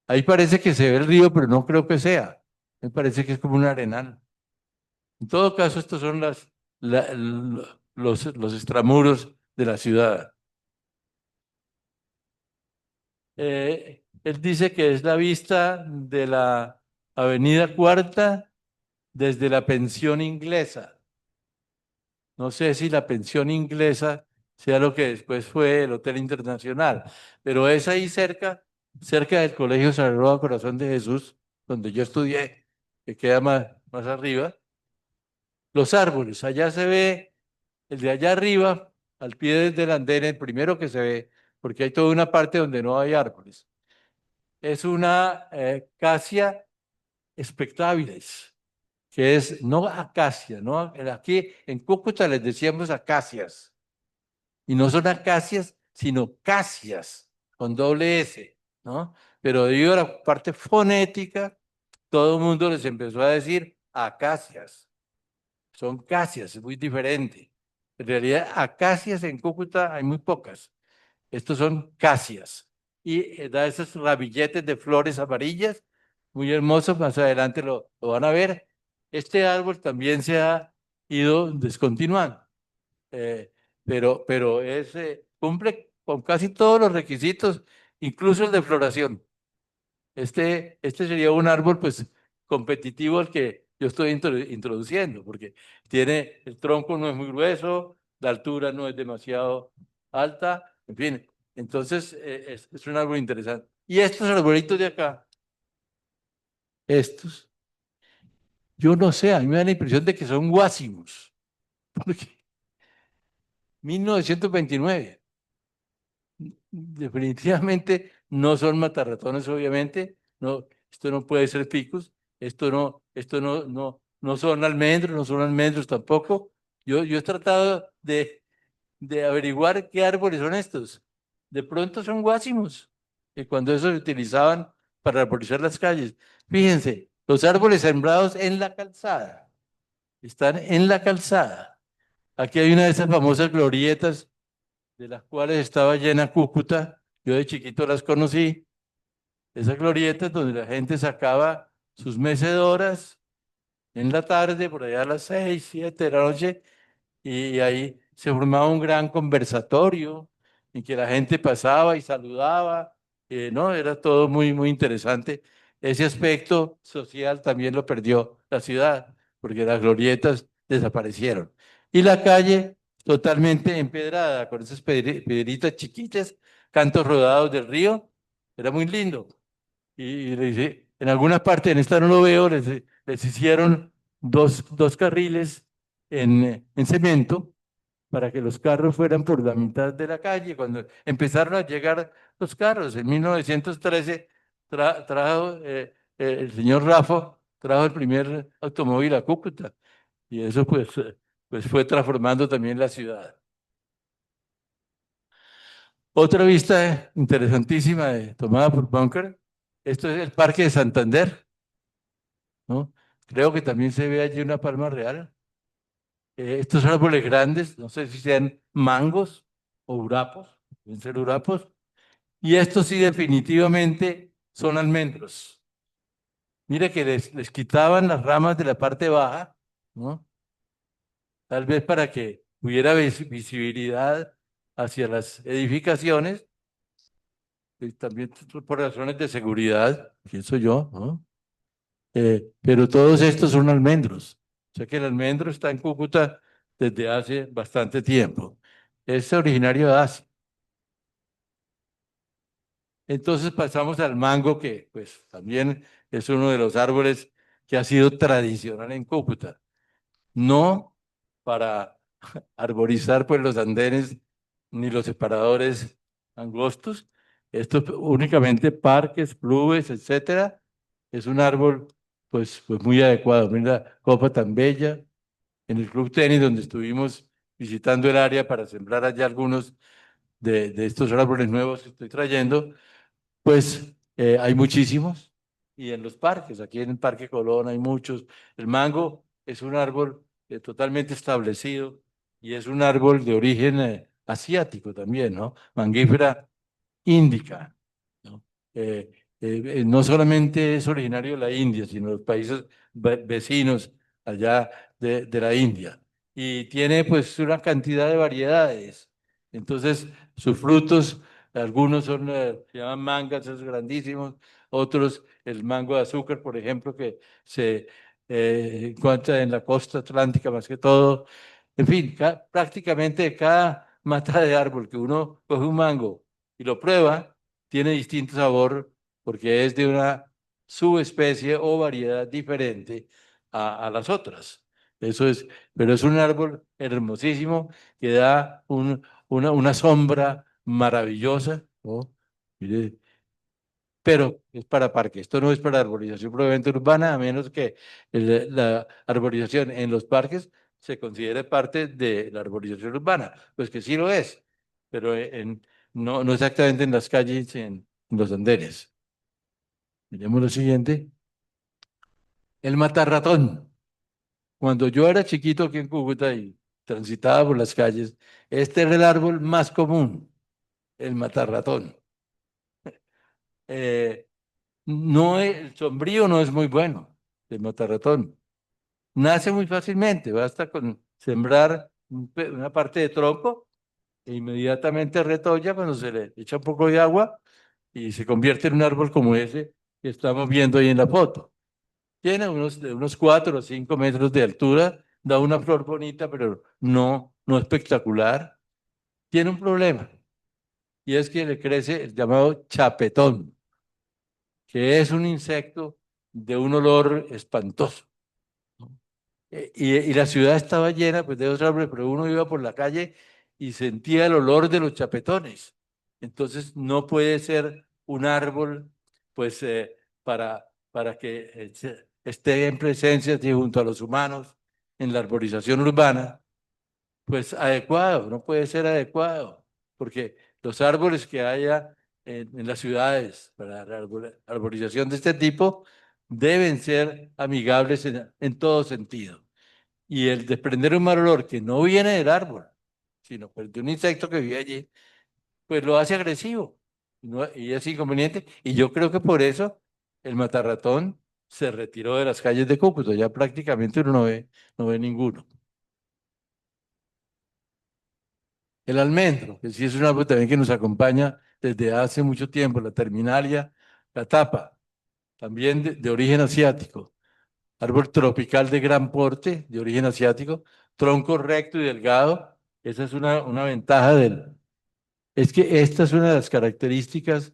Ahí parece que se ve el río, pero no creo que sea. Me parece que es como un arenal. En todo caso, estos son los extramuros de la ciudad. Él dice que es la vista de la Avenida Cuarta desde la pensión inglesa. No sé si la pensión inglesa sea lo que después fue el Hotel Internacional, pero es ahí cerca, cerca del Colegio Sagrado Corazón de Jesús, donde yo estudié, que queda más arriba. Los árboles, allá se ve el de allá arriba, al pie del andén, el primero que se ve, porque hay toda una parte donde no hay árboles. Es una Acacia spectabilis, que es no acacia, ¿no? Aquí en Cúcuta les decíamos acacias, y no son acacias, sino casias, con doble S, ¿no? Pero debido a la parte fonética, todo el mundo les empezó a decir acacias. Son casias, es muy diferente. En realidad, acacias en Cúcuta hay muy pocas. Estos son casias. Y da esos ramilletes de flores amarillas, muy hermosos. Más adelante lo van a ver. Este árbol también se ha ido descontinuando, eh, pero cumple con casi todos los requisitos, incluso el de floración. Este sería un árbol, pues, competitivo al que yo estoy introduciendo, porque tiene, el tronco no es muy grueso, la altura no es demasiado alta, en fin. Entonces, es un árbol interesante. Y estos arbolitos de acá, estos, yo no sé, a mí me da la impresión de que son guásimos, porque 1929, definitivamente no son matarratones, obviamente, no, esto no puede ser ficus, no son almendros, no son almendros tampoco. Yo he tratado de averiguar qué árboles son estos. De pronto son guásimos, que cuando eso se utilizaban para arborizar las calles. Fíjense, los árboles sembrados en la calzada, están en la calzada. Aquí hay una de esas famosas glorietas de las cuales estaba llena Cúcuta. Yo de chiquito las conocí. Esas glorietas donde la gente sacaba sus mecedoras en la tarde, por allá a las 6, 7 de la noche, y ahí se formaba un gran conversatorio en que la gente pasaba y saludaba, ¿no? Era todo muy interesante. Ese aspecto social también lo perdió la ciudad, porque las glorietas desaparecieron. Y la calle totalmente empedrada, con esas piedritas chiquitas, cantos rodados del río, era muy lindo. Y en alguna parte, en esta no lo veo, les hicieron dos carriles en cemento para que los carros fueran por la mitad de la calle. Cuando empezaron a llegar los carros, en 1913 trajo el señor Rafa, trajo el primer automóvil a Cúcuta y eso pues fue transformando también la ciudad. Otra vista interesantísima tomada por Bunker, esto es el Parque de Santander, ¿no? Creo que también se ve allí una palma real. Estos árboles grandes, no sé si sean mangos o urapos, pueden ser urapos, y estos sí definitivamente son almendros. Mire que les quitaban las ramas de la parte baja, ¿no? Tal vez para que hubiera visibilidad hacia las edificaciones, y también por razones de seguridad, pienso yo, ¿no? Pero todos estos son almendros. O sea que el almendro está en Cúcuta desde hace bastante tiempo. Es originario de Asia. Entonces pasamos al mango, que pues también es uno de los árboles que ha sido tradicional en Cúcuta. No para arborizar pues los andenes ni los separadores angostos. Esto es únicamente parques, clubes, etcétera. Es un árbol pues muy adecuado. Mira la copa tan bella. En el club tenis donde estuvimos visitando el área para sembrar allá algunos de estos árboles nuevos que estoy trayendo, pues hay muchísimos. Y en los parques, aquí en el Parque Colón hay muchos. El mango es un árbol totalmente establecido y es un árbol de origen asiático también, ¿no? Mangífera índica, ¿no? No solamente es originario de la India, sino de los países vecinos, allá de la India y tiene pues una cantidad de variedades. Entonces, sus frutos, algunos son, se llaman mangas, esos grandísimos, otros, el mango de azúcar, por ejemplo, que se encuentra en la costa atlántica más que todo. En fin, prácticamente cada mata de árbol que uno coge un mango y lo prueba, tiene distinto sabor porque es de una subespecie o variedad diferente a las otras. Eso es, pero es un árbol hermosísimo que da una sombra maravillosa, ¿no? Mire, pero es para parque. Esto no es para arborización probablemente urbana, a menos que la arborización en los parques se considere parte de la arborización urbana. Pues que sí lo es, pero no exactamente en las calles, en los andenes. Miremos lo siguiente. El matarratón. Cuando yo era chiquito aquí en Cúcuta y transitaba por las calles, este era el árbol más común, el matarratón. Eh, no, el sombrío no es muy bueno, el matarratón. Nace muy fácilmente, basta con sembrar una parte de tronco e inmediatamente retolla cuando se le echa un poco de agua y se convierte en un árbol como ese que estamos viendo ahí en la foto. Tiene de unos 4 o 5 metros de altura, da una flor bonita, pero no espectacular. Tiene un problema y es que le crece el llamado chapetón, que es un insecto de un olor espantoso. Y la ciudad estaba llena pues, de otros árboles, pero uno iba por la calle y sentía el olor de los chapetones. Entonces no puede ser un árbol pues para que esté en presencia sí, junto a los humanos en la arborización urbana, pues adecuado, no puede ser adecuado, porque los árboles que haya en las ciudades para la arborización de este tipo deben ser amigables en todo sentido. Y el desprender un mal olor que no viene del árbol, sino pues, de un insecto que vive allí, pues lo hace agresivo y es inconveniente. Y yo creo que por eso el matarratón se retiró de las calles de Cúcuta. Ya prácticamente uno no ve ninguno. El almendro, que sí es un árbol también que nos acompaña desde hace mucho tiempo, la terminalia, la tapa, también de origen asiático. Árbol tropical de gran porte, de origen asiático, tronco recto y delgado. Esa es una ventaja del... Es que esta es una de las características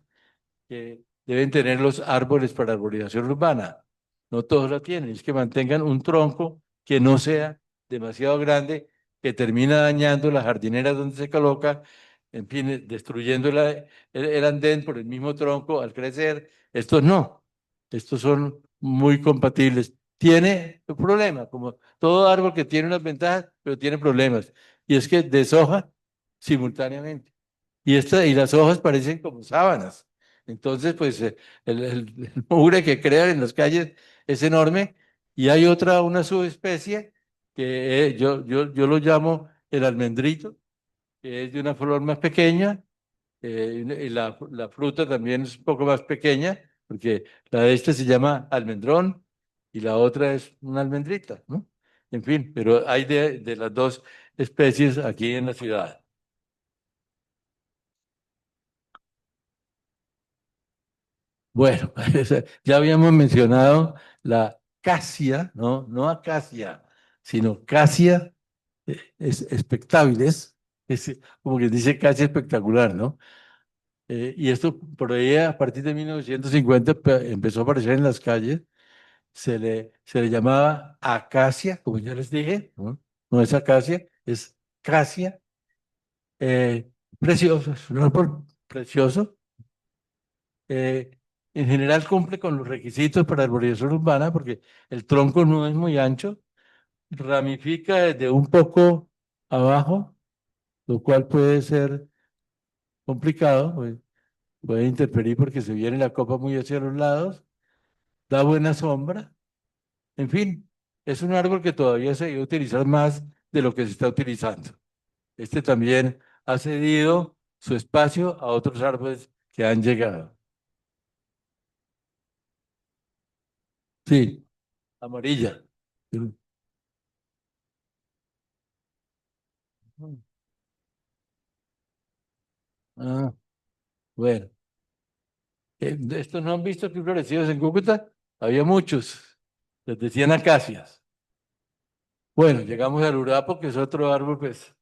que deben tener los árboles para arborización urbana. No todos la tienen, es que mantengan un tronco que no sea demasiado grande, que termina dañando las jardineras donde se coloca, en fin, destruyendo el andén por el mismo tronco al crecer. Estos no, estos son muy compatibles. Tiene un problema, como todo árbol que tiene unas ventajas, pero tiene problemas, y es que deshoja simultáneamente. Y las hojas parecen como sábanas. Entonces, pues el mugre que crean en las calles es enorme. Y hay una subespecie que yo lo llamo el almendrito, que es de una flor más pequeña. Y la fruta también es un poco más pequeña, porque la de este se llama almendrón y la otra es una almendrita, ¿no? En fin, pero hay de las dos especies aquí en la ciudad. Bueno, ya habíamos mencionado la casia, ¿no? No acacia, sino casia es espectabiles, es como que dice casia espectacular, ¿no? Y esto por ahí a partir de 1950 empezó a aparecer en las calles, se le llamaba acacia, como ya les dije, ¿no? No es acacia, es casia, eh, precioso, es un árbol precioso. eh, en general cumple con los requisitos para arborización urbana porque el tronco no es muy ancho, ramifica desde un poco abajo, lo cual puede ser complicado, pues, puede interferir porque se viene la copa muy hacia los lados, da buena sombra, en fin, es un árbol que todavía se debe utilizar más de lo que se está utilizando. Este también ha cedido su espacio a otros árboles que han llegado. Sí, amarilla. Ah, bueno. ¿Estos no han visto que florecidos en Cúcuta? Había muchos. Les decían acacias. Bueno, llegamos al urapo, que es otro árbol, pues,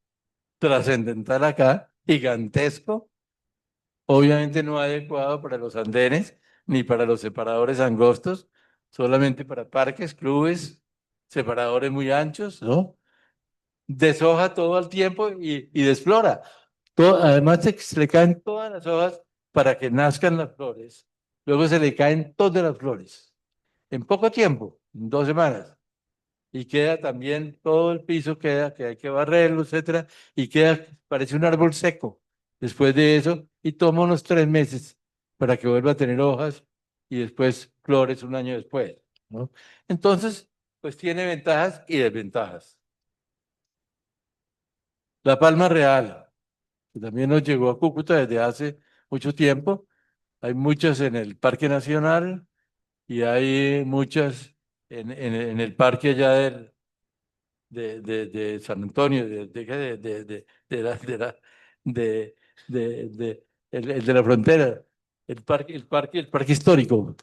trascendental acá, gigantesco, obviamente no adecuado para los andenes ni para los separadores angostos, solamente para parques, clubes, separadores muy anchos, ¿no? Deshoja todo el tiempo y desflora. Además, se le caen todas las hojas para que nazcan las flores. Luego se le caen todas las flores. En poco tiempo, en 2 semanas. Y queda también, todo el piso queda, que hay que barrerlo, etcétera, y queda, parece un árbol seco después de eso, y toma unos 3 meses para que vuelva a tener hojas y después flores un año después, ¿no? Entonces, pues tiene ventajas y desventajas. La palma real, que también nos llegó a Cúcuta desde hace mucho tiempo, hay muchas en el Parque Nacional y hay muchas en el parque allá de San Antonio, de la, de la, el de la frontera, el parque histórico,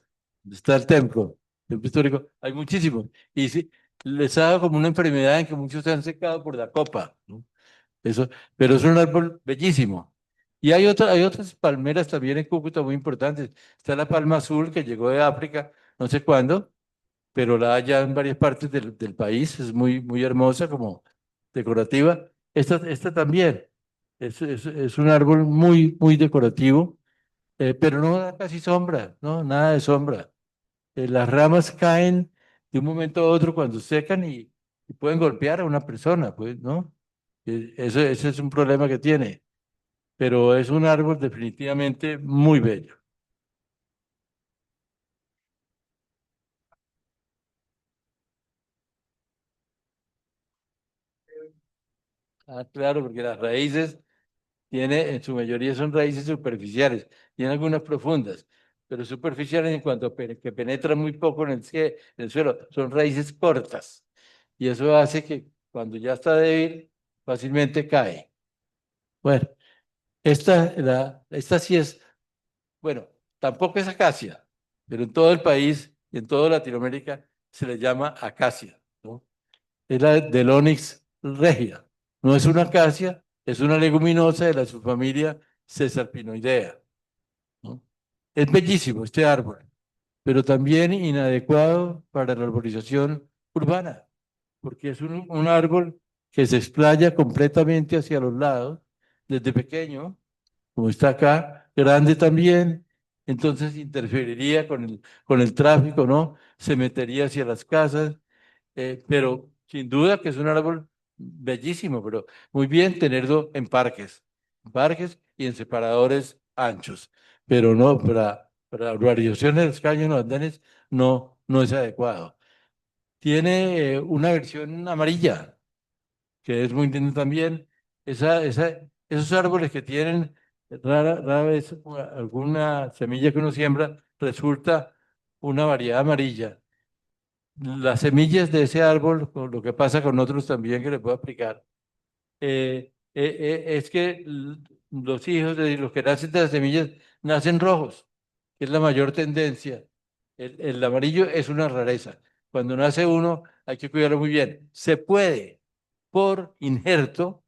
donde está el templo histórico, hay muchísimos. Y sí, les ha dado como una enfermedad en que muchos se han secado por la copa, ¿no? Eso, pero es un árbol bellísimo. Y hay otras palmeras también en Cúcuta muy importantes. Está la palma azul que llegó de África, no sé cuándo, pero la hay ya en varias partes del país, es muy, muy hermosa como decorativa. Esta también es un árbol muy, muy decorativo, pero no da casi sombra, ¿no? Nada de sombra. Las ramas caen de un momento a otro cuando secan y pueden golpear a una persona, pues, ¿no? Ese es un problema que tiene, pero es un árbol definitivamente muy bello. Ah, claro, porque las raíces tiene, en su mayoría son raíces superficiales, tiene algunas profundas, pero superficiales en cuanto a que penetran muy poco en el suelo, son raíces cortas. Y eso hace que cuando ya está débil, fácilmente cae. Bueno, esta sí es, bueno, tampoco es acacia, pero en todo el país y en toda Latinoamérica se le llama acacia, ¿no? Es la del Onyx regia. No es una acacia, es una leguminosa de la subfamilia Cesarpinoidea, ¿no? Es bellísimo este árbol, pero también inadecuado para la arborización urbana, porque es un árbol que se explaya completamente hacia los lados, desde pequeño, como está acá, grande también, entonces interferiría con el tráfico, ¿no? Se metería hacia las casas, pero sin duda que es un árbol bellísimo, pero muy bien tenerlo en parques y en separadores anchos, pero no para la urbanización de los caños, los andenes, no, no es adecuado. Tiene una versión amarilla, que es muy linda también. Esos árboles que tienen rara vez alguna semilla que uno siembra, resulta una variedad amarilla. Las semillas de ese árbol, con lo que pasa con otros también que le puedo aplicar, es que los hijos de los que nacen de las semillas nacen rojos, que es la mayor tendencia. El amarillo es una rareza. Cuando nace uno hay que cuidarlo muy bien. Se puede, por injerto,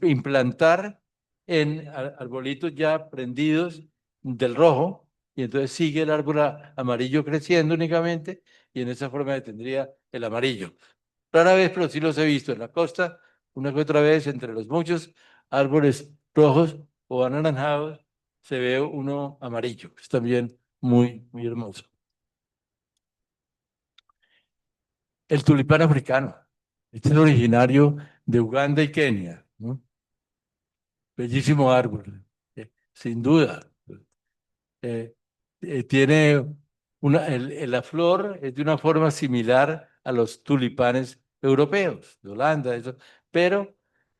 implantar en arbolitos ya prendidos del rojo, y entonces sigue el árbol amarillo creciendo únicamente, y en esa forma tendría el amarillo. Rara vez, pero sí los he visto en la costa, una que otra vez entre los muchos árboles rojos o anaranjados, se ve uno amarillo, que es también muy, muy hermoso. El tulipán africano, este es originario de Uganda y Kenia, ¿no? Bellísimo árbol, sin duda. Eh, Tiene la flor es de una forma similar a los tulipanes europeos, de Holanda, eso, pero,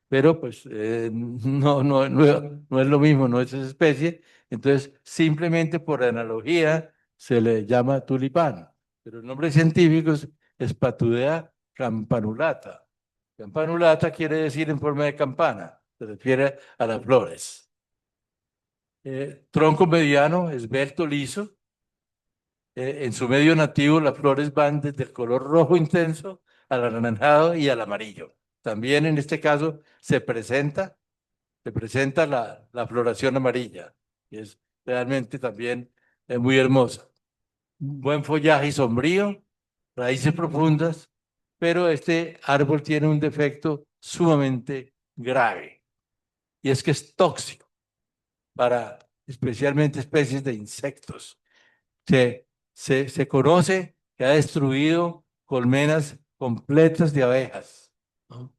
pero pues no es lo mismo, no es esa especie. Entonces, simplemente por analogía se le llama tulipán, pero el nombre científico es Spatudea campanulata. Campanulata quiere decir en forma de campana, se refiere a las flores. Tronco mediano, esbelto, liso. En su medio nativo, las flores van desde el color rojo intenso al anaranjado y al amarillo. También en este caso se presenta la floración amarilla, que es realmente también muy hermosa. Un buen follaje y sombrío, raíces profundas, pero este árbol tiene un defecto sumamente grave, y es que es tóxico para especialmente especies de insectos. Se conoce que ha destruido colmenas completas de abejas, ¿no?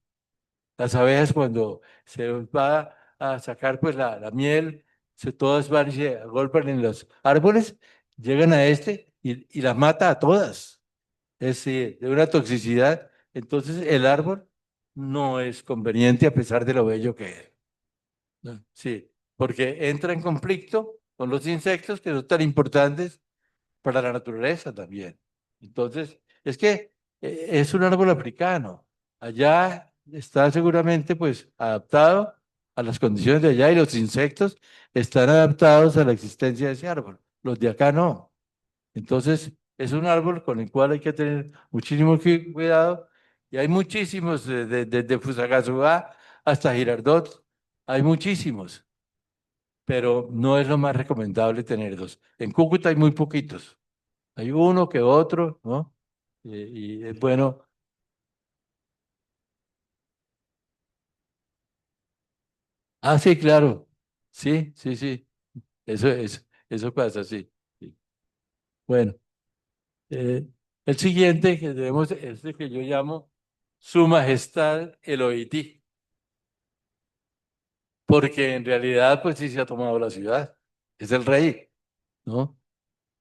Las abejas cuando se va a sacar pues la miel, todas van y se agolpan en los árboles, llegan a este y las mata a todas. Es decir, de una toxicidad. Entonces el árbol no es conveniente a pesar de lo bello que es, ¿no? Sí, porque entra en conflicto con los insectos que son tan importantes para la naturaleza también. Entonces, es que es un árbol africano. Allá está seguramente pues adaptado a las condiciones de allá y los insectos están adaptados a la existencia de ese árbol. Los de acá no. Entonces, es un árbol con el cual hay que tener muchísimo cuidado y hay muchísimos, desde Fusagasugá hasta Girardot, hay muchísimos, pero no es lo más recomendable tenerlos. En Cúcuta hay muy poquitos. Hay uno que otro, ¿no? Y es bueno. Ah, sí, claro. Sí, sí, sí. Eso pasa, sí. Sí. Bueno, eh, el siguiente que tenemos es el que yo llamo Su Majestad el Oití, porque en realidad, pues sí se ha tomado la ciudad. Es el rey, ¿no?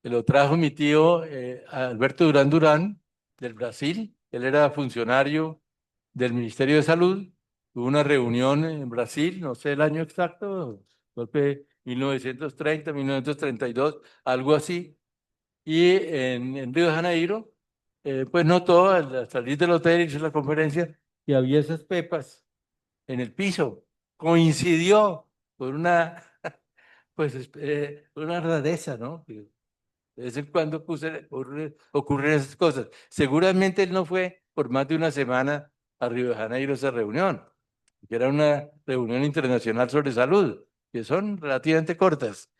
Que lo trajo mi tío Alberto Durán Durán, del Brasil. Él era funcionario del Ministerio de Salud. Hubo una reunión en Brasil, no sé el año exacto, golpe 1930, 1932, algo así. Y en Río de Janeiro, pues notó al salir del hotel y hizo la conferencia que había esas pepas en el piso. Coincidió por una, pues, una rareza, ¿no? De vez en cuando ocurren esas cosas. Seguramente él no fue por más de una semana a Río de Janeiro a esa reunión, que era una reunión internacional sobre salud, que son relativamente cortas.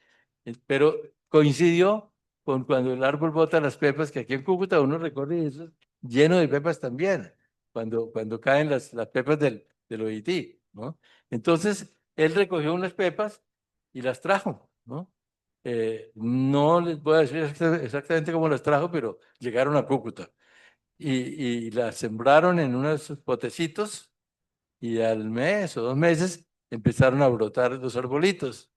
Pero coincidió con cuando el árbol bota las pepas, que aquí en Cúcuta uno recorre y eso es lleno de pepas también, cuando caen las pepas del Oití, ¿no? Entonces, él recogió unas pepas y las trajo, ¿no? No les voy a decir exactamente cómo las trajo, pero llegaron a Cúcuta y las sembraron en unos potecitos y al mes o 2 meses empezaron a brotar los arbolitos.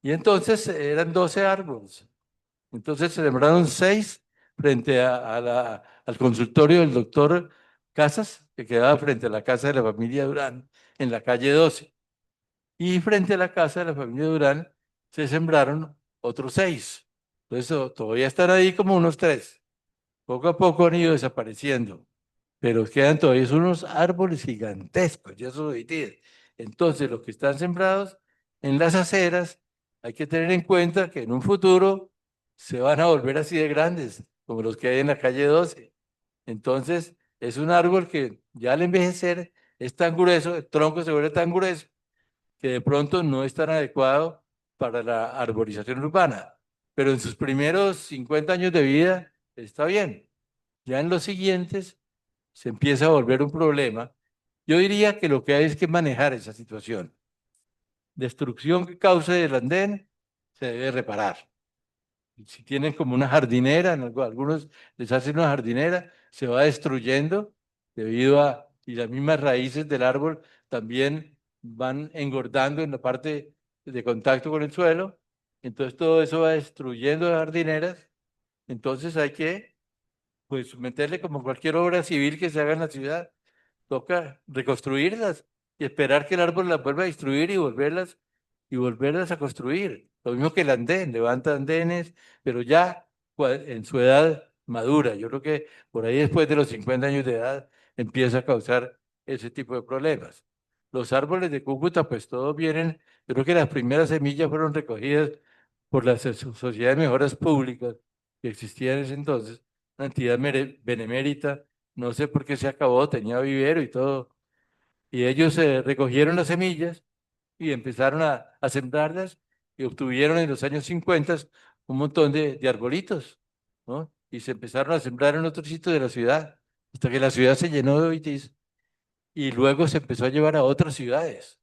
Y entonces eran 12 árboles. Entonces se sembraron 6 frente al consultorio del doctor Casas, que quedaba frente a la casa de la familia Durán, en la calle 12. Y frente a la casa de la familia Durán se sembraron otros 6. Entonces todavía están ahí como unos 3. Poco a poco han ido desapareciendo, pero quedan todavía son unos árboles gigantescos, ya eso lo dije. Entonces, los que están sembrados en las aceras, hay que tener en cuenta que en un futuro se van a volver así de grandes, como los que hay en la calle 12. Entonces, es un árbol que ya al envejecer es tan grueso, el tronco se vuelve tan grueso que de pronto no es tan adecuado para la arborización urbana. Pero en sus primeros 50 años de vida está bien. Ya en los siguientes se empieza a volver un problema. Yo diría que lo que hay es que manejar esa situación. Destrucción que cause el andén se debe reparar. Si tienen como una jardinera, algunos les hacen una jardinera, se va destruyendo debido a, y las mismas raíces del árbol también van engordando en la parte de contacto con el suelo. Entonces todo eso va destruyendo las jardineras. Entonces hay que, pues, meterle como cualquier obra civil que se haga en la ciudad. Toca reconstruirlas y esperar que el árbol las vuelva a destruir y volverlas a construir. Lo mismo que el andén, levanta andenes, pero ya en su edad madura. Yo creo que por ahí después de los 50 años de edad empieza a causar ese tipo de problemas. Los árboles de Cúcuta, pues todos vienen, yo creo que las primeras semillas fueron recogidas por la Sociedad de Mejoras Públicas que existía en ese entonces, una entidad benemérita, no sé por qué se acabó, tenía vivero y todo, y ellos recogieron las semillas y empezaron a sembrarlas y obtuvieron en los años 50 un montón de arbolitos, ¿no? Y se empezaron a sembrar en otros sitios de la ciudad, hasta que la ciudad se llenó de oitis y luego se empezó a llevar a otras ciudades.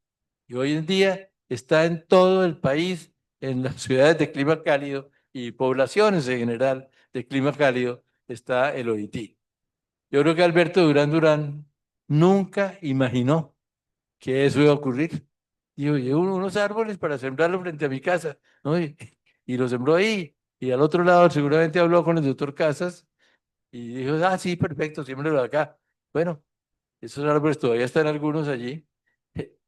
Y hoy en día está en todo el país, en las ciudades de clima cálido y poblaciones en general de clima cálido, está el oití. Yo creo que Alberto Durán Durán nunca imaginó que eso iba a ocurrir. Digo, llevo unos árboles para sembrarlo frente a mi casa, ¿no? Y lo sembró ahí. Y al otro lado seguramente habló con el doctor Casas y dijo, ah, sí, perfecto, siémbralo acá. Bueno, esos árboles todavía están algunos allí.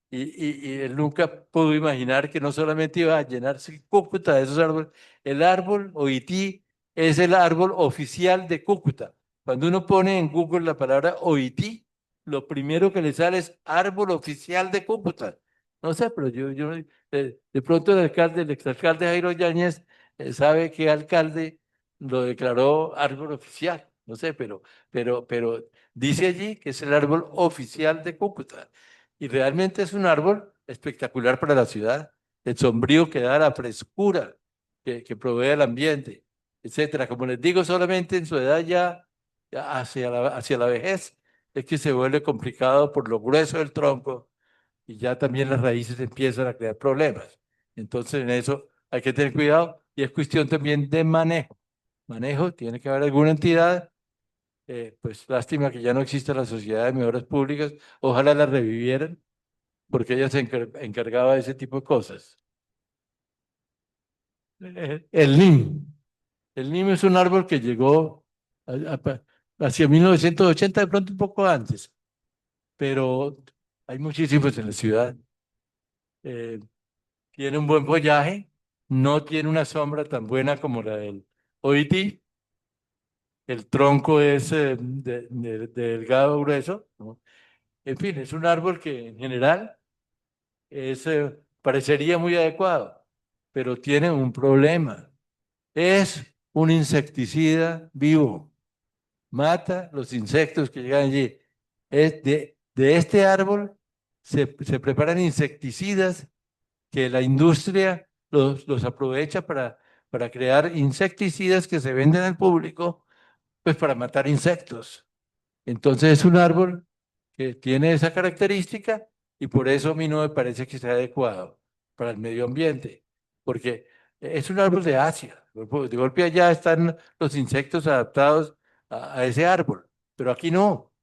Y él nunca pudo imaginar que no solamente iba a llenarse Cúcuta de esos árboles. El árbol Oití es el árbol oficial de Cúcuta. Cuando uno pone en Google la palabra Oití, lo primero que le sale es árbol oficial de Cúcuta. No sé, pero de pronto el exalcalde Jairo Yáñez sabe que alcalde lo declaró árbol oficial. No sé, pero dice allí que es el árbol oficial de Cúcuta. Y realmente es un árbol espectacular para la ciudad. El sombrío que da la frescura que provee el ambiente, etcétera. Como les digo, solamente en su edad ya hacia la vejez es que se vuelve complicado por lo grueso del tronco y ya también las raíces empiezan a crear problemas. Entonces en eso hay que tener cuidado y es cuestión también de manejo. Manejo, tiene que haber alguna entidad pues lástima que ya no exista la Sociedad de Mejoras Públicas. Ojalá la revivieran, porque ella se encargaba de ese tipo de cosas. El NIM. El NIM es un árbol que llegó hacia 1980, de pronto un poco antes, pero hay muchísimos en la ciudad. Eh, Tiene un buen follaje, no tiene una sombra tan buena como la del OIT. El tronco es de delgado, grueso, ¿no? En fin, es un árbol que en general parecería muy adecuado, pero tiene un problema. Es un insecticida vivo. Mata los insectos que llegan allí. De este árbol se preparan insecticidas que la industria los aprovecha para crear insecticidas que se venden al público, pues para matar insectos. Entonces es un árbol que tiene esa característica y por eso a mí no me parece que sea adecuado para el medio ambiente, porque es un árbol de Asia. De golpe allá están los insectos adaptados a ese árbol, pero aquí no.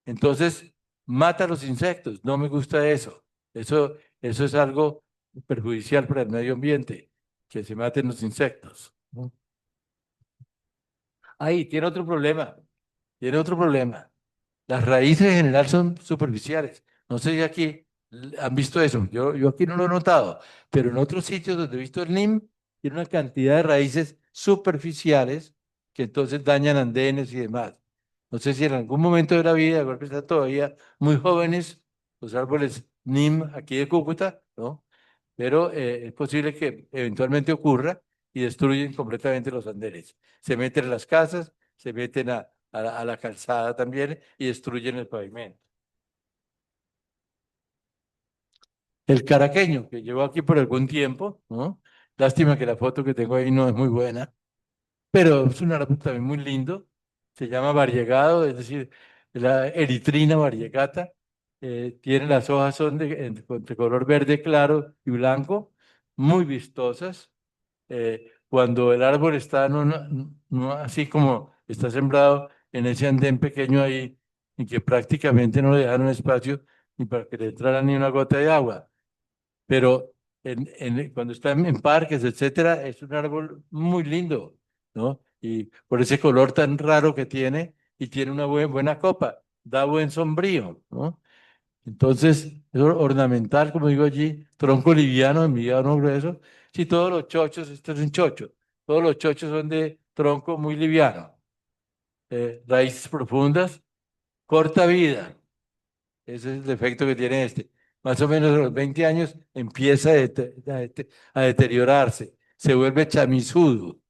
Entonces mata los insectos. No me gusta eso. Eso es algo perjudicial para el medio ambiente, que se maten los insectos. ¿No? Ahí tiene otro problema. Tiene otro problema. Las raíces en general son superficiales. No sé si aquí han visto eso. Yo aquí no lo he notado, pero en otros sitios donde he visto el NIM, tiene una cantidad de raíces superficiales que entonces dañan andenes y demás. No sé si en algún momento de la vida, de golpe están todavía muy jóvenes los árboles NIM aquí de Cúcuta, ¿no? Pero es posible que eventualmente ocurra y destruyen completamente los andenes. Se meten en las casas, se meten a la calzada también y destruyen el pavimento. El caraqueño, que llevo aquí por algún tiempo, ¿no? Lástima que la foto que tengo ahí no es muy buena, pero es un árbol también muy lindo. Se llama variegado, es decir, la eritrina variegata. Tiene las hojas son de color verde claro y blanco, muy vistosas. Cuando el árbol está no así como está sembrado en ese andén pequeño ahí, y que prácticamente no le dejaron espacio ni para que le entrara ni una gota de agua. Pero cuando está en parques, etcétera, es un árbol muy lindo, ¿no? Y por ese color tan raro que tiene, y tiene una buena copa, da buen sombrío, ¿no? Entonces, es ornamental, como digo allí, tronco liviano, envidiano grueso. Sí, todos los chochos, esto es un chocho, todos los chochos son de tronco muy liviano, raíces profundas, corta vida. Ese es el efecto que tiene este. Más o menos a los 20 años empieza a deteriorarse, se vuelve chamizudo.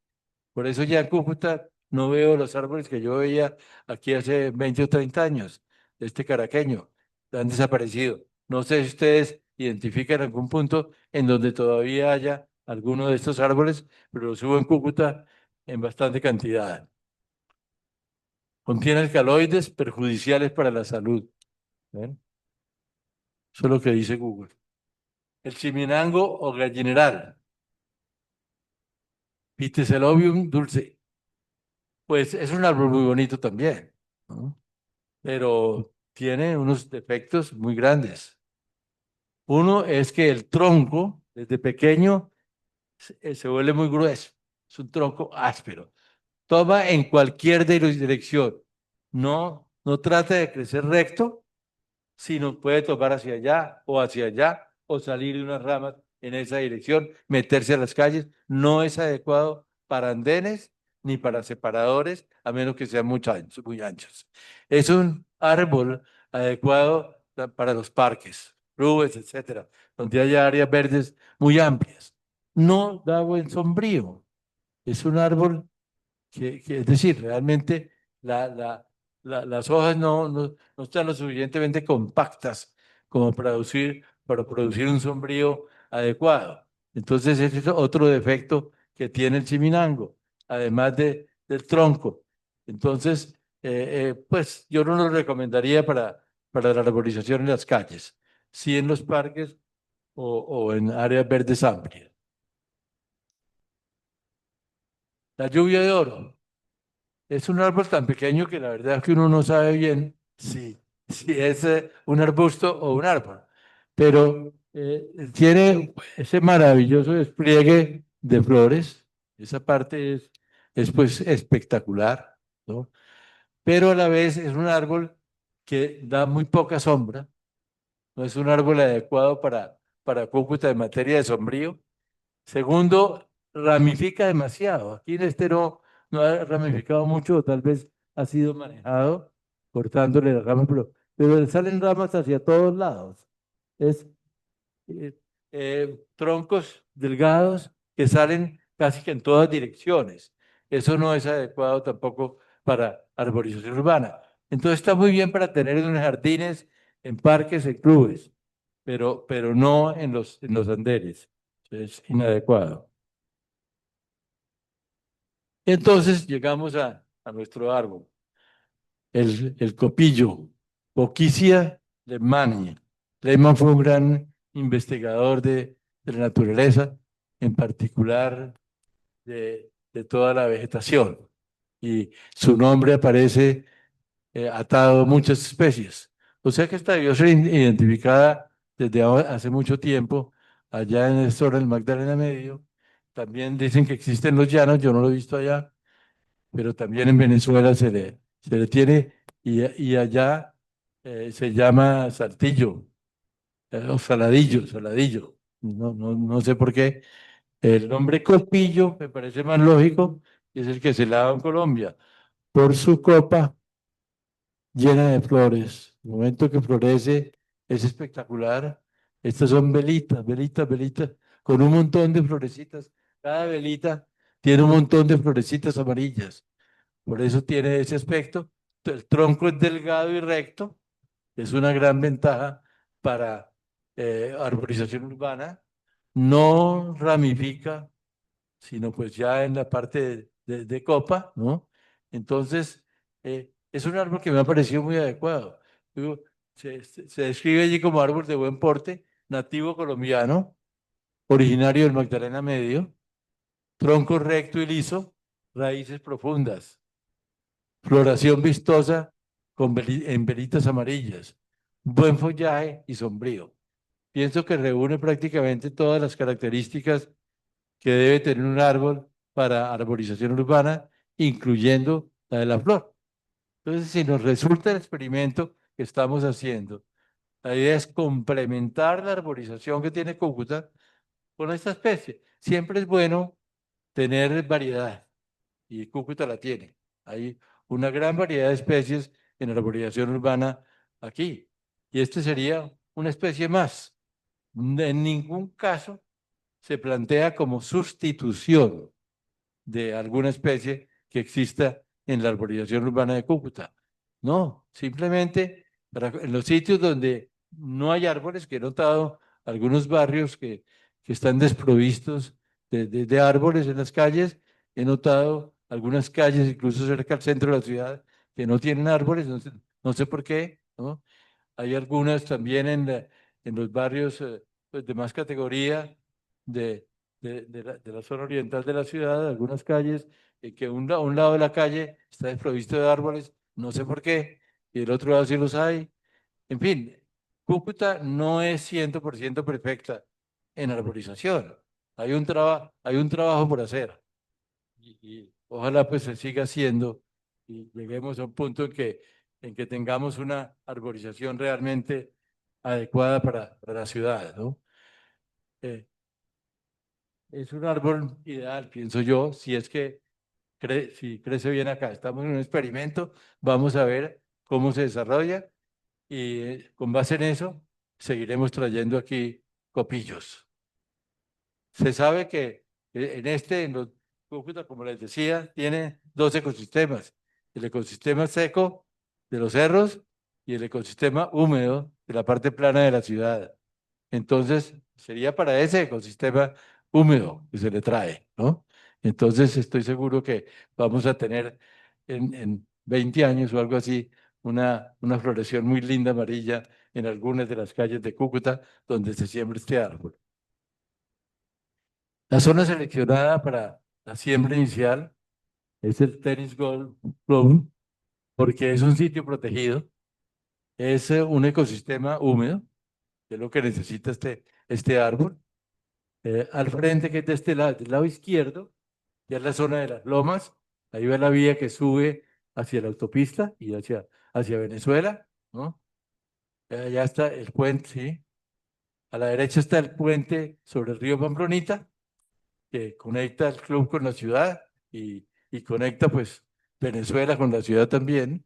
Por eso ya en Cúcuta no veo los árboles que yo veía aquí hace 20 o 30 años, de este caraqueño, han desaparecido. No sé si ustedes identifican algún punto en donde todavía haya alguno de estos árboles, pero los hubo en Cúcuta en bastante cantidad. Contiene alcaloides perjudiciales para la salud. ¿Ven? Eso es lo que dice Google. El chiminango o gallineral, Piticelobium dulce, pues es un árbol muy bonito también, ¿no? Pero tiene unos defectos muy grandes. Uno es que el tronco, desde pequeño, se vuelve muy grueso. Es un tronco áspero. Toma en cualquier dirección. No trata de crecer recto, sino puede tomar hacia allá, o salir de unas ramas en esa dirección, meterse a las calles. No es adecuado para andenes ni para separadores, a menos que sean muy anchos, muy anchos. Es un árbol adecuado para los parques, clubes, etcétera, donde haya áreas verdes muy amplias. No da buen sombrío. Es un árbol es decir, realmente la, la, las hojas no están lo suficientemente compactas como para producir un sombrío adecuado. Entonces, ese es otro defecto que tiene el chiminango, además del tronco. Entonces, pues yo no lo recomendaría para la arborización en las calles, sí en los parques o en áreas verdes amplias. La lluvia de oro. Es un árbol tan pequeño que la verdad es que uno no sabe bien si es un arbusto o un árbol, pero tiene ese maravilloso despliegue de flores. Esa parte es pues espectacular, ¿no? Pero a la vez es un árbol que da muy poca sombra, no es un árbol adecuado para Cúcuta en materia de sombrío. Segundo, ramifica demasiado. Aquí en este no ha ramificado mucho, o tal vez ha sido manejado cortándole las ramas, pero le salen ramas hacia todos lados. Es eh, troncos delgados que salen casi que en todas direcciones. Eso no es adecuado tampoco para arborización urbana. Entonces está muy bien para tener en los jardines, en parques, en clubes, pero no en los andenes. Es inadecuado. Entonces llegamos a nuestro árbol, el copillo, Boquicia Lehmann. Lehmann fue un gran investigador de la naturaleza, en particular de toda la vegetación. Y su nombre aparece atado a muchas especies. O sea que esta debió ser identificada desde hace mucho tiempo, allá en el sur del Magdalena Medio. También dicen que existen los llanos, yo no lo he visto allá, pero también en Venezuela se le tiene, y allá se llama saltillo, o saladillo, saladillo. No sé por qué. El nombre copillo me parece más lógico, y es el que se lava en Colombia, por su copa llena de flores. El momento que florece es espectacular. Estas son velitas, velitas, velitas, con un montón de florecitas. Cada velita tiene un montón de florecitas amarillas. Por eso tiene ese aspecto. El tronco es delgado y recto. Es una gran ventaja para arborización urbana. No ramifica, sino pues ya en la parte de copa, ¿no? Entonces, es un árbol que me ha parecido muy adecuado. Digo, se describe allí como árbol de buen porte, nativo colombiano, originario del Magdalena Medio, tronco recto y liso, raíces profundas. Floración vistosa en velitas amarillas, buen follaje y sombrío. Pienso que reúne prácticamente todas las características que debe tener un árbol para arborización urbana, incluyendo la de la flor. Entonces, si nos resulta el experimento que estamos haciendo, la idea es complementar la arborización que tiene Cúcuta con esta especie. Siempre es bueno tener variedad y Cúcuta la tiene. Hay una gran variedad de especies en arborización urbana aquí. Y este sería una especie más. En ningún caso se plantea como sustitución de alguna especie que exista en la arborización urbana de Cúcuta. No, simplemente en los sitios donde no hay árboles, que he notado algunos barrios que están desprovistos de árboles en las calles, he notado algunas calles, incluso cerca al centro de la ciudad, que no tienen árboles, no sé por qué, ¿no? Hay algunas también en los barrios pues, de más categoría de la zona oriental de la ciudad, algunas calles, que un lado de la calle está desprovisto de árboles, no sé por qué, y el otro lado sí los hay. En fin, Cúcuta no es 100% perfecta en arborización. Hay un trabajo por hacer y ojalá pues se siga haciendo y lleguemos a un punto en que tengamos una arborización realmente adecuada para la ciudad, ¿no? Eh, es un árbol ideal, pienso yo, si es que si crece bien acá. Estamos en un experimento, vamos a ver cómo se desarrolla y con base en eso seguiremos trayendo aquí copillos. Se sabe que en los Cúcuta, como les decía, tiene dos ecosistemas. El ecosistema seco de los cerros y el ecosistema húmedo de la parte plana de la ciudad. Entonces, sería para ese ecosistema húmedo que se le trae, ¿no? Entonces, estoy seguro que vamos a tener en 20 años o algo así una floración muy linda amarilla en algunas de las calles de Cúcuta donde se siembra este árbol. La zona seleccionada para la siembra inicial es el Tennis Golf Club porque es un sitio protegido, es un ecosistema húmedo, que es lo que necesita este árbol. Al frente, que es de este lado, del lado izquierdo, ya es la zona de las lomas, ahí va la vía que sube hacia la autopista y hacia Venezuela, ¿no? Allá está el puente, sí. A la derecha está el puente sobre el río Pamplonita, que conecta el club con la ciudad y conecta pues Venezuela con la ciudad también.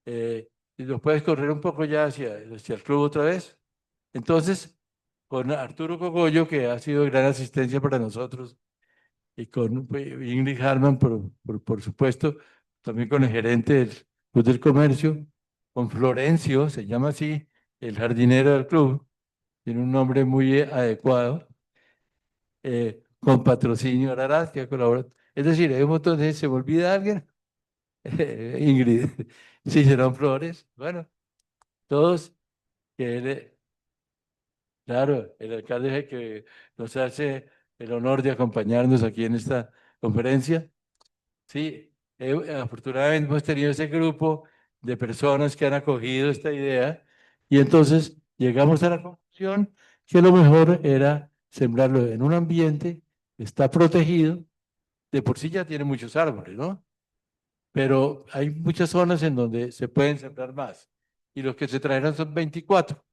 Y lo puedes correr un poco ya hacia el club otra vez. Entonces, con Arturo Cogollo, que ha sido de gran asistencia para nosotros, y con Ingrid Harman, por supuesto, también con el gerente del Club del Comercio, con Florencio, se llama así, el jardinero del club, tiene un nombre muy adecuado, con Patrocinio Araraz, que ha colaborado. Es decir, hay un montón de, ¿se me olvida alguien? Ingrid, Cicerón Flores, bueno, todos, que él, claro, el alcalde es el que nos hace el honor de acompañarnos aquí en esta conferencia. Sí, afortunadamente hemos tenido ese grupo de personas que han acogido esta idea y entonces llegamos a la conclusión que lo mejor era sembrarlo en un ambiente que está protegido, de por sí ya tiene muchos árboles, ¿no? Pero hay muchas zonas en donde se pueden sembrar más y los que se traerán son 24.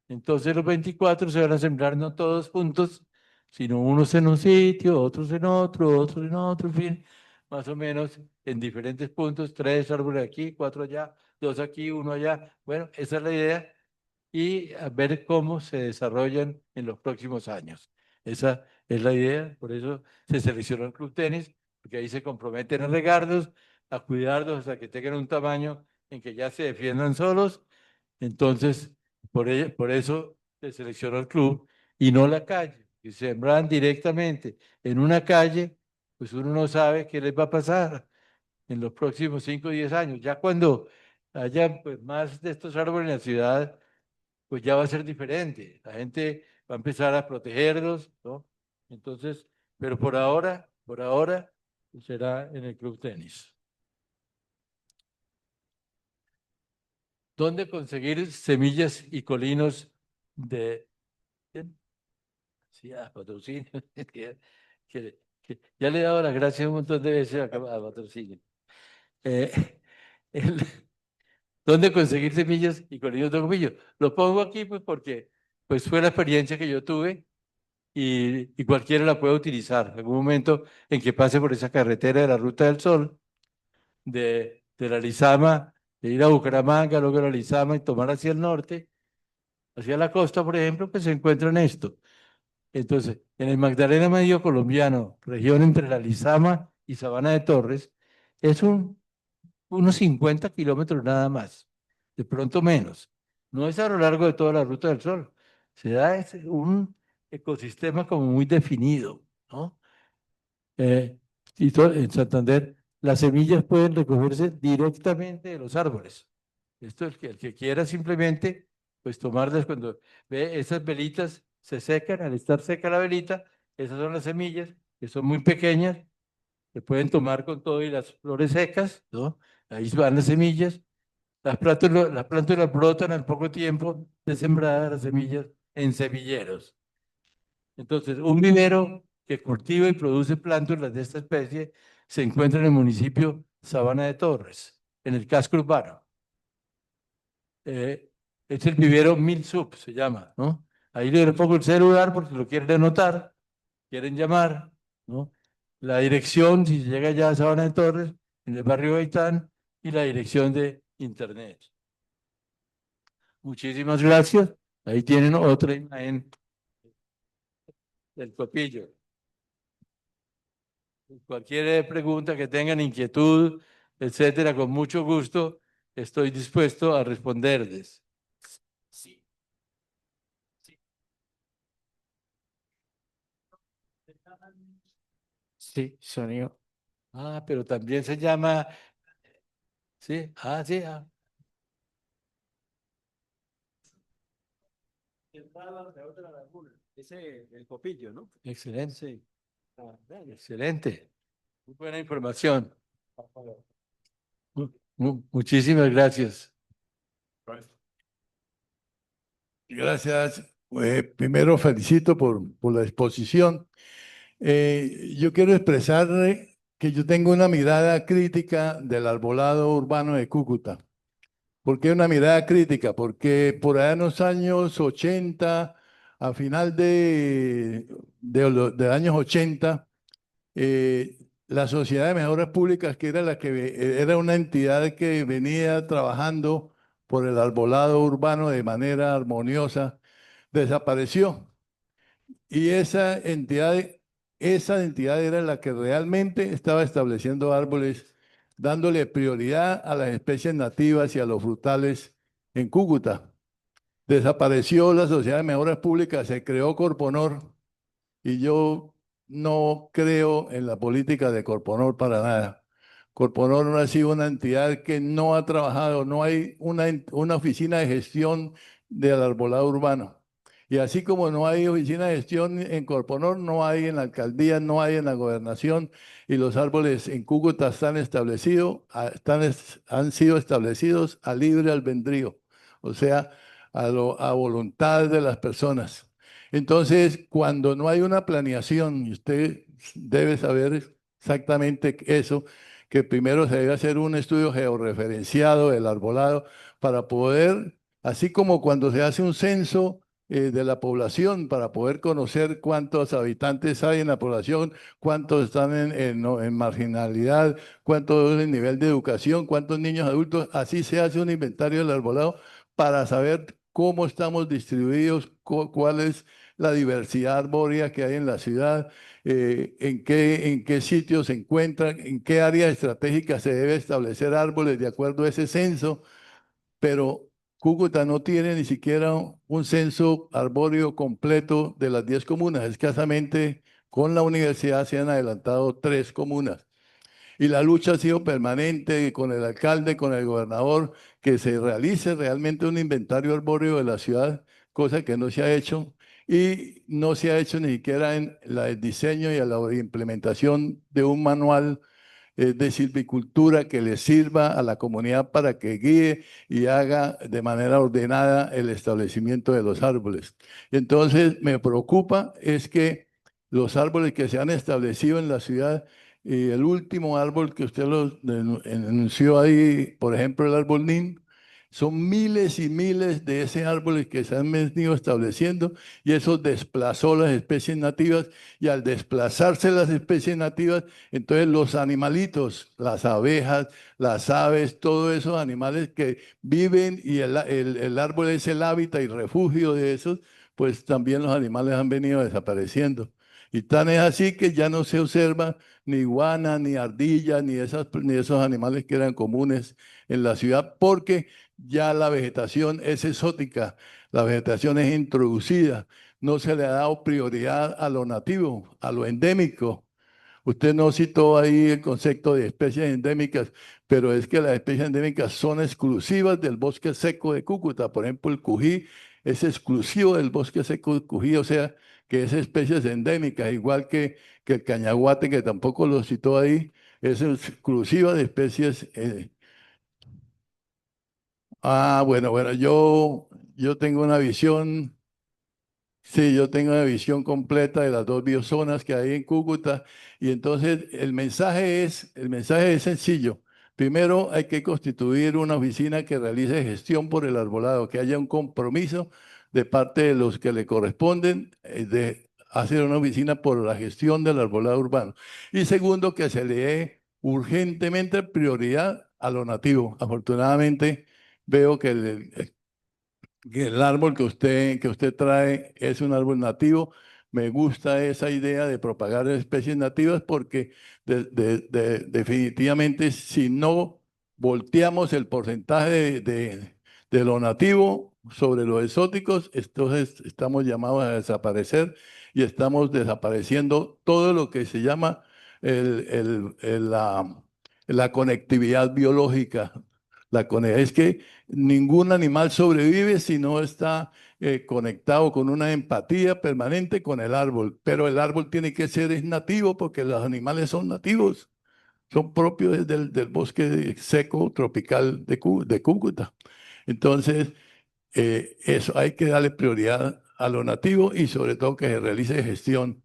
Entonces los 24 se van a sembrar no todos juntos, sino unos en un sitio, otros en otro, en fin, más o menos en diferentes puntos, 3 árboles aquí, 4 allá, 2 aquí, uno allá. Bueno, esa es la idea y a ver cómo se desarrollan en los próximos años. Esa es la idea, por eso se seleccionó el Club Tenis, porque ahí se comprometen a regarlos, a cuidarlos hasta que tengan un tamaño en que ya se defiendan solos. Entonces, por eso se seleccionó el club y no la calle. Si sembran directamente en una calle, pues uno no sabe qué les va a pasar en los próximos 5 o 10 años. Ya cuando haya pues, más de estos árboles en la ciudad, pues ya va a ser diferente. La gente va a empezar a protegerlos, ¿no? Entonces, pero por ahora, pues, será en el club tenis. ¿Dónde conseguir semillas y colinos de... Sí, a patrocinio. Ya le he dado las gracias un montón de veces a patrocinio. Eh, el- ¿Dónde conseguir semillas y colinos de comillo? Lo pongo aquí pues porque pues fue la experiencia que yo tuve y cualquiera la puede utilizar. En algún momento en que pase por esa carretera de la Ruta del Sol, de la Lizama de ir a Bucaramanga, luego a la Lizama y tomar hacia el norte, hacia la costa, por ejemplo, pues se encuentran esto. Entonces, en el Magdalena Medio colombiano, región entre la Lizama y Sabana de Torres, es unos 50 kilómetros nada más, de pronto menos. No es a lo largo de toda la Ruta del Sol. Se da un ecosistema como muy definido, ¿no? Eh, en Santander, las semillas pueden recogerse directamente de los árboles. Esto es que el que quiera simplemente, pues tomarlas cuando ve esas velitas se secan, al estar seca la velita, esas son las semillas, que son muy pequeñas, se pueden tomar con todo y las flores secas, ¿no? Ahí van las semillas, las plantas las brotan al poco tiempo de sembradas las semillas en semilleros. Entonces, un vivero que cultiva y produce plántulas de esta especie se encuentra en el municipio Sabana de Torres, en el casco urbano. Es el vivero Milsub, se llama, ¿no? Ahí le pongo el celular porque lo quieren anotar, quieren llamar, ¿no? La dirección, si llega ya a Sabana de Torres, en el barrio Gaitán, y la dirección de internet. Muchísimas gracias. Ahí tienen otra imagen del copillo. Cualquier pregunta que tengan, inquietud, etcétera, con mucho gusto estoy dispuesto a responderles. Sí, sí. Sí, sonido. Ah, pero también se llama, sí, sí, Ese, el copillo, ¿no? excelente, Sí. excelente. Muy buena información. Muchísimas gracias. Gracias. Primero felicito por la exposición. Yo quiero expresar que yo tengo una mirada crítica del arbolado urbano de Cúcuta. ¿Por qué una mirada crítica? Porque por allá en los años 80, a final de años 80, la Sociedad de Mejoras Públicas, que era era una entidad que venía trabajando por el arbolado urbano de manera armoniosa, desapareció. Y esa entidad era la que realmente estaba estableciendo árboles, dándole prioridad a las especies nativas y a los frutales en Cúcuta. Desapareció la Sociedad de Mejoras Públicas, se creó Corponor, y yo no creo en la política de Corponor para nada. Corponor no ha sido una entidad que no ha trabajado, no hay una oficina de gestión del arbolado urbano. Y así como no hay oficina de gestión en Corponor, no hay en la alcaldía, no hay en la gobernación, y los árboles en Cúcuta están establecidos, han sido establecidos a libre albedrío, o sea, a voluntad de las personas. Entonces, cuando no hay una planeación, y usted debe saber exactamente eso, que primero se debe hacer un estudio georreferenciado del arbolado para poder, así como cuando se hace un censo de la población, para poder conocer cuántos habitantes hay en la población, cuántos están en marginalidad, cuánto es el nivel de educación, cuántos niños adultos, así se hace un inventario del arbolado para saber cómo estamos distribuidos, cuál es la diversidad arbórea que hay en la ciudad, en qué sitios se encuentran, en qué área estratégica se debe establecer árboles de acuerdo a ese censo, pero Cúcuta no tiene ni siquiera un censo arbóreo completo de las 10 comunas. Escasamente con la universidad se han adelantado 3 comunas. Y la lucha ha sido permanente con el alcalde, con el gobernador, que se realice realmente un inventario arbóreo de la ciudad, cosa que no se ha hecho. Y no se ha hecho ni siquiera en el diseño y la implementación de un manual de silvicultura que le sirva a la comunidad para que guíe y haga de manera ordenada el establecimiento de los árboles. Entonces, me preocupa es que los árboles que se han establecido en la ciudad, y el último árbol que usted lo enunció ahí, por ejemplo, el árbol NIM, Son miles y miles de esos árboles que se han venido estableciendo y eso desplazó las especies nativas y al desplazarse las especies nativas, entonces los animalitos, las abejas, las aves, todos esos animales que viven y el árbol es el hábitat y refugio de esos, pues también los animales han venido desapareciendo. Y tan es así que ya no se observa ni iguana, ni ardilla, ni esos animales que eran comunes en la ciudad, porque ya la vegetación es exótica, la vegetación es introducida, no se le ha dado prioridad a lo nativo, a lo endémico. Usted no citó ahí el concepto de especies endémicas, pero es que las especies endémicas son exclusivas del bosque seco de Cúcuta. Por ejemplo, el cují es exclusivo del bosque seco de Cují, o sea, que es especies endémicas, igual que el cañaguate, que tampoco lo citó ahí, es exclusiva de especies. Bueno, yo tengo una visión. Sí, yo tengo una visión completa de las dos biozonas que hay en Cúcuta y entonces el mensaje es sencillo. Primero hay que constituir una oficina que realice gestión por el arbolado, que haya un compromiso de parte de los que le corresponden de hacer una oficina por la gestión del arbolado urbano. Y segundo, que se le dé urgentemente prioridad a lo nativo. Afortunadamente veo que el árbol que usted trae es un árbol nativo. Me gusta esa idea de propagar especies nativas porque definitivamente si no volteamos el porcentaje de lo nativo sobre los exóticos, entonces estamos llamados a desaparecer y estamos desapareciendo todo lo que se llama la conectividad biológica. Es que ningún animal sobrevive si no está conectado con una empatía permanente con el árbol, pero el árbol tiene que ser es nativo porque los animales son nativos, son propios del bosque seco tropical de Cúcuta. Entonces, eso hay que darle prioridad a lo nativo y sobre todo que se realice gestión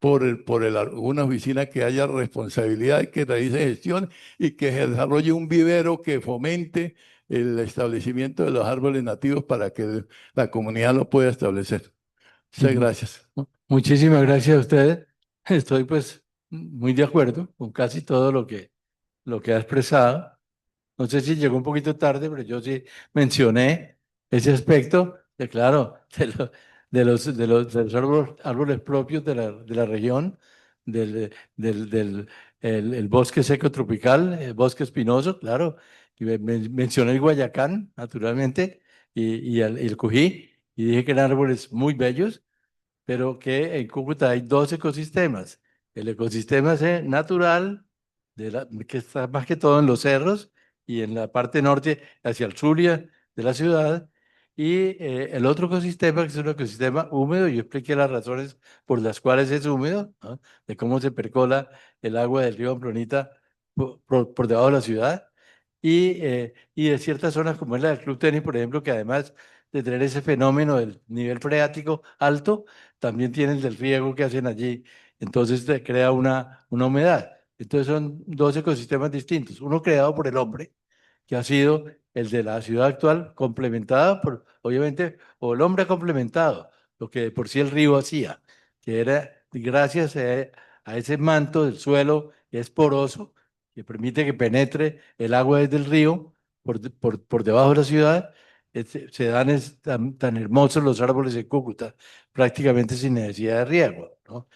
una oficina que haya responsabilidad y que realice gestión y que se desarrolle un vivero que fomente el establecimiento de los árboles nativos para que la comunidad lo pueda establecer. Muchas Ujú. gracias. Muchísimas gracias a ustedes. Estoy pues muy de acuerdo con casi todo lo que ha expresado. No sé si llegó un poquito tarde, pero yo sí mencioné ese aspecto de, claro, de los árboles propios de la región, el bosque seco tropical, el bosque espinoso, claro. Y mencioné el Guayacán, naturalmente, y el Cují, y dije que eran árboles muy bellos, pero que en Cúcuta hay dos ecosistemas. El ecosistema natural, que está más que todo en los cerros y en la parte norte hacia el Zulia de la ciudad, y el otro ecosistema, que es un ecosistema húmedo. Yo expliqué las razones por las cuales es húmedo, ¿no? De cómo se percola el agua del río Amplonita por debajo de la ciudad, y de ciertas zonas como es la del Club Tenis, por ejemplo, que además de tener ese fenómeno del nivel freático alto, también tiene el del riego que hacen allí. Entonces te crea una humedad. Entonces son dos ecosistemas distintos. Uno creado por el hombre, que ha sido el de la ciudad actual, complementado por, obviamente, o el hombre ha complementado lo que de por sí el río hacía, que era gracias a ese manto del suelo que es poroso, que permite que penetre el agua desde el río por debajo de la ciudad. Se dan tan hermosos los árboles de Cúcuta, prácticamente sin necesidad de riego, ¿no?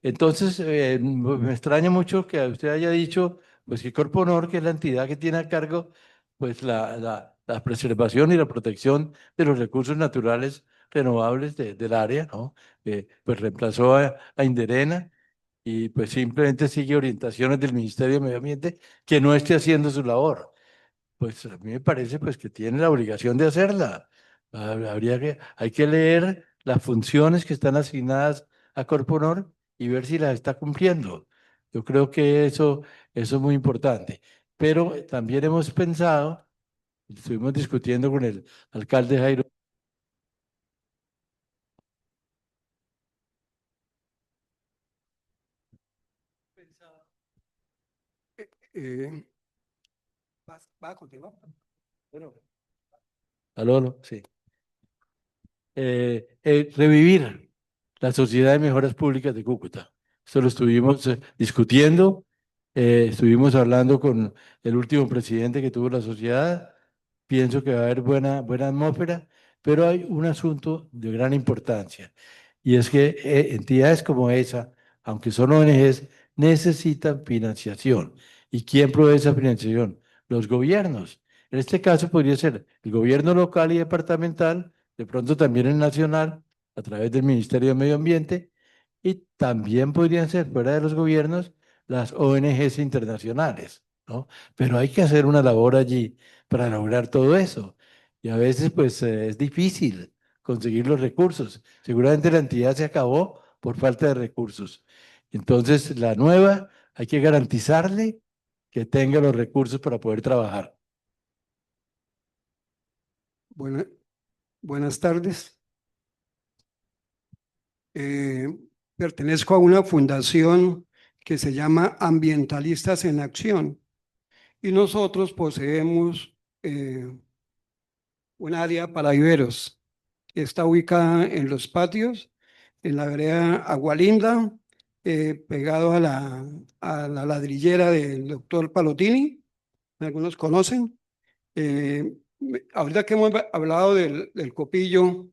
Entonces, me extraña mucho que usted haya dicho, pues que Corpo Honor, que es la entidad que tiene a cargo, pues la preservación y la protección de los recursos naturales renovables del área, ¿no? Pues reemplazó a Inderena y pues simplemente sigue orientaciones del Ministerio de Medio Ambiente que no esté haciendo su labor. Pues a mí me parece pues que tiene la obligación de hacerla. Hay que leer las funciones que están asignadas a Corponor y ver si las está cumpliendo. Yo creo que eso es muy importante. Pero también hemos pensado, estuvimos discutiendo con el alcalde Jairo. Eh, ¿Va a continuar? Aló, sí. Revivir la Sociedad de Mejoras Públicas de Cúcuta. Esto lo estuvimos discutiendo, estuvimos hablando con el último presidente que tuvo la sociedad. Pienso que va a haber buena atmósfera, pero hay un asunto de gran importancia, y es que entidades como esa, aunque son ONGs, necesitan financiación. ¿Y quién provee esa financiación? Los gobiernos. En este caso podría ser el gobierno local y departamental, de pronto también el nacional, a través del Ministerio de Medio Ambiente, y también podrían ser fuera de los gobiernos las ONGs internacionales, ¿no? Pero hay que hacer una labor allí para lograr todo eso. Y a veces, pues, es difícil conseguir los recursos. Seguramente la entidad se acabó por falta de recursos. Entonces, la nueva, hay que garantizarle que tenga los recursos para poder trabajar. Buena- Buenas tardes. Eh, Pertenezco a una fundación que se llama Ambientalistas en Acción y nosotros poseemos un área para viveros. Está ubicada en los patios, en la vereda Agualinda, pegado a la ladrillera del doctor Palotini. Algunos conocen. Ahorita que hemos hablado del copillo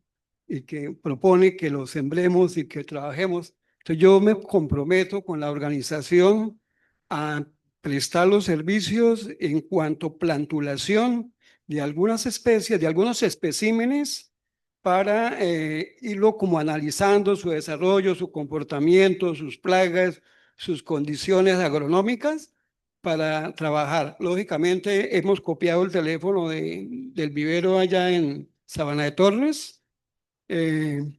y que propone que lo sembremos y que trabajemos, entonces yo me comprometo con la organización a prestar los servicios en cuanto a plantulación de algunas especies, de algunos especímenes, para irlo como analizando su desarrollo, su comportamiento, sus plagas, sus condiciones agronómicas para trabajar. Lógicamente, hemos copiado el teléfono del vivero allá en Sabana de Torres.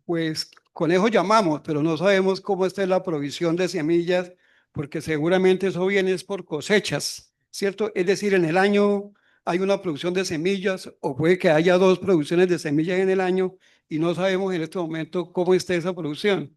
Pues con eso llamamos, pero no sabemos cómo está la provisión de semillas, porque seguramente eso viene es por cosechas, ¿cierto? Es decir, en el año hay una producción de semillas o puede que haya dos producciones de semillas en el año y no sabemos en este momento cómo está esa producción.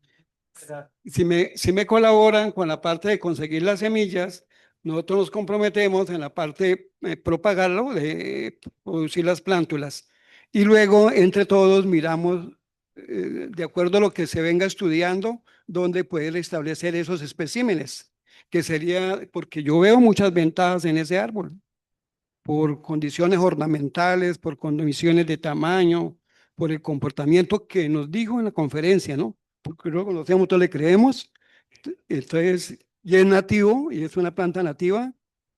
Si me colaboran con la parte de conseguir las semillas, nosotros nos comprometemos en la parte de propagarlo, de producir las plántulas. Y luego, entre todos, miramos, de acuerdo a lo que se venga estudiando, dónde poder establecer esos especímenes, que sería, porque yo veo muchas ventajas en ese árbol, por condiciones ornamentales, por condiciones de tamaño, por el comportamiento que nos dijo en la conferencia, ¿no? Porque no lo conocemos, todos le creemos. Entonces, y es nativo y es una planta nativa,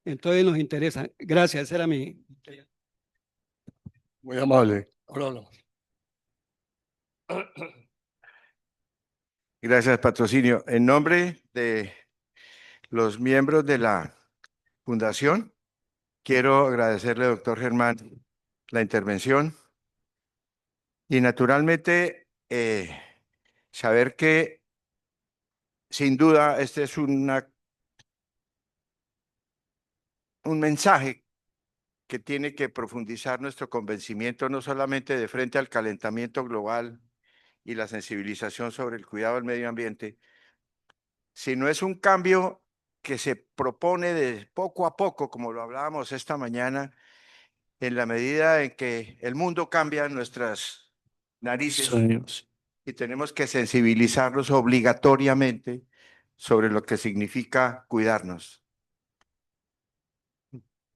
entonces nos interesa. Gracias, esa era mi. Muy amable. Ahora hablamos. Gracias, patrocinio. En nombre de los miembros de la fundación, quiero agradecerle, doctor Germán, la intervención y naturalmente saber que sin duda este es un mensaje que tiene que profundizar nuestro convencimiento no solamente de frente al calentamiento global y la sensibilización sobre el cuidado del medio ambiente, sino es un cambio que se propone de poco a poco, como lo hablábamos esta mañana, en la medida en que el mundo cambia en nuestras narices y tenemos que sensibilizarnos obligatoriamente sobre lo que significa cuidarnos.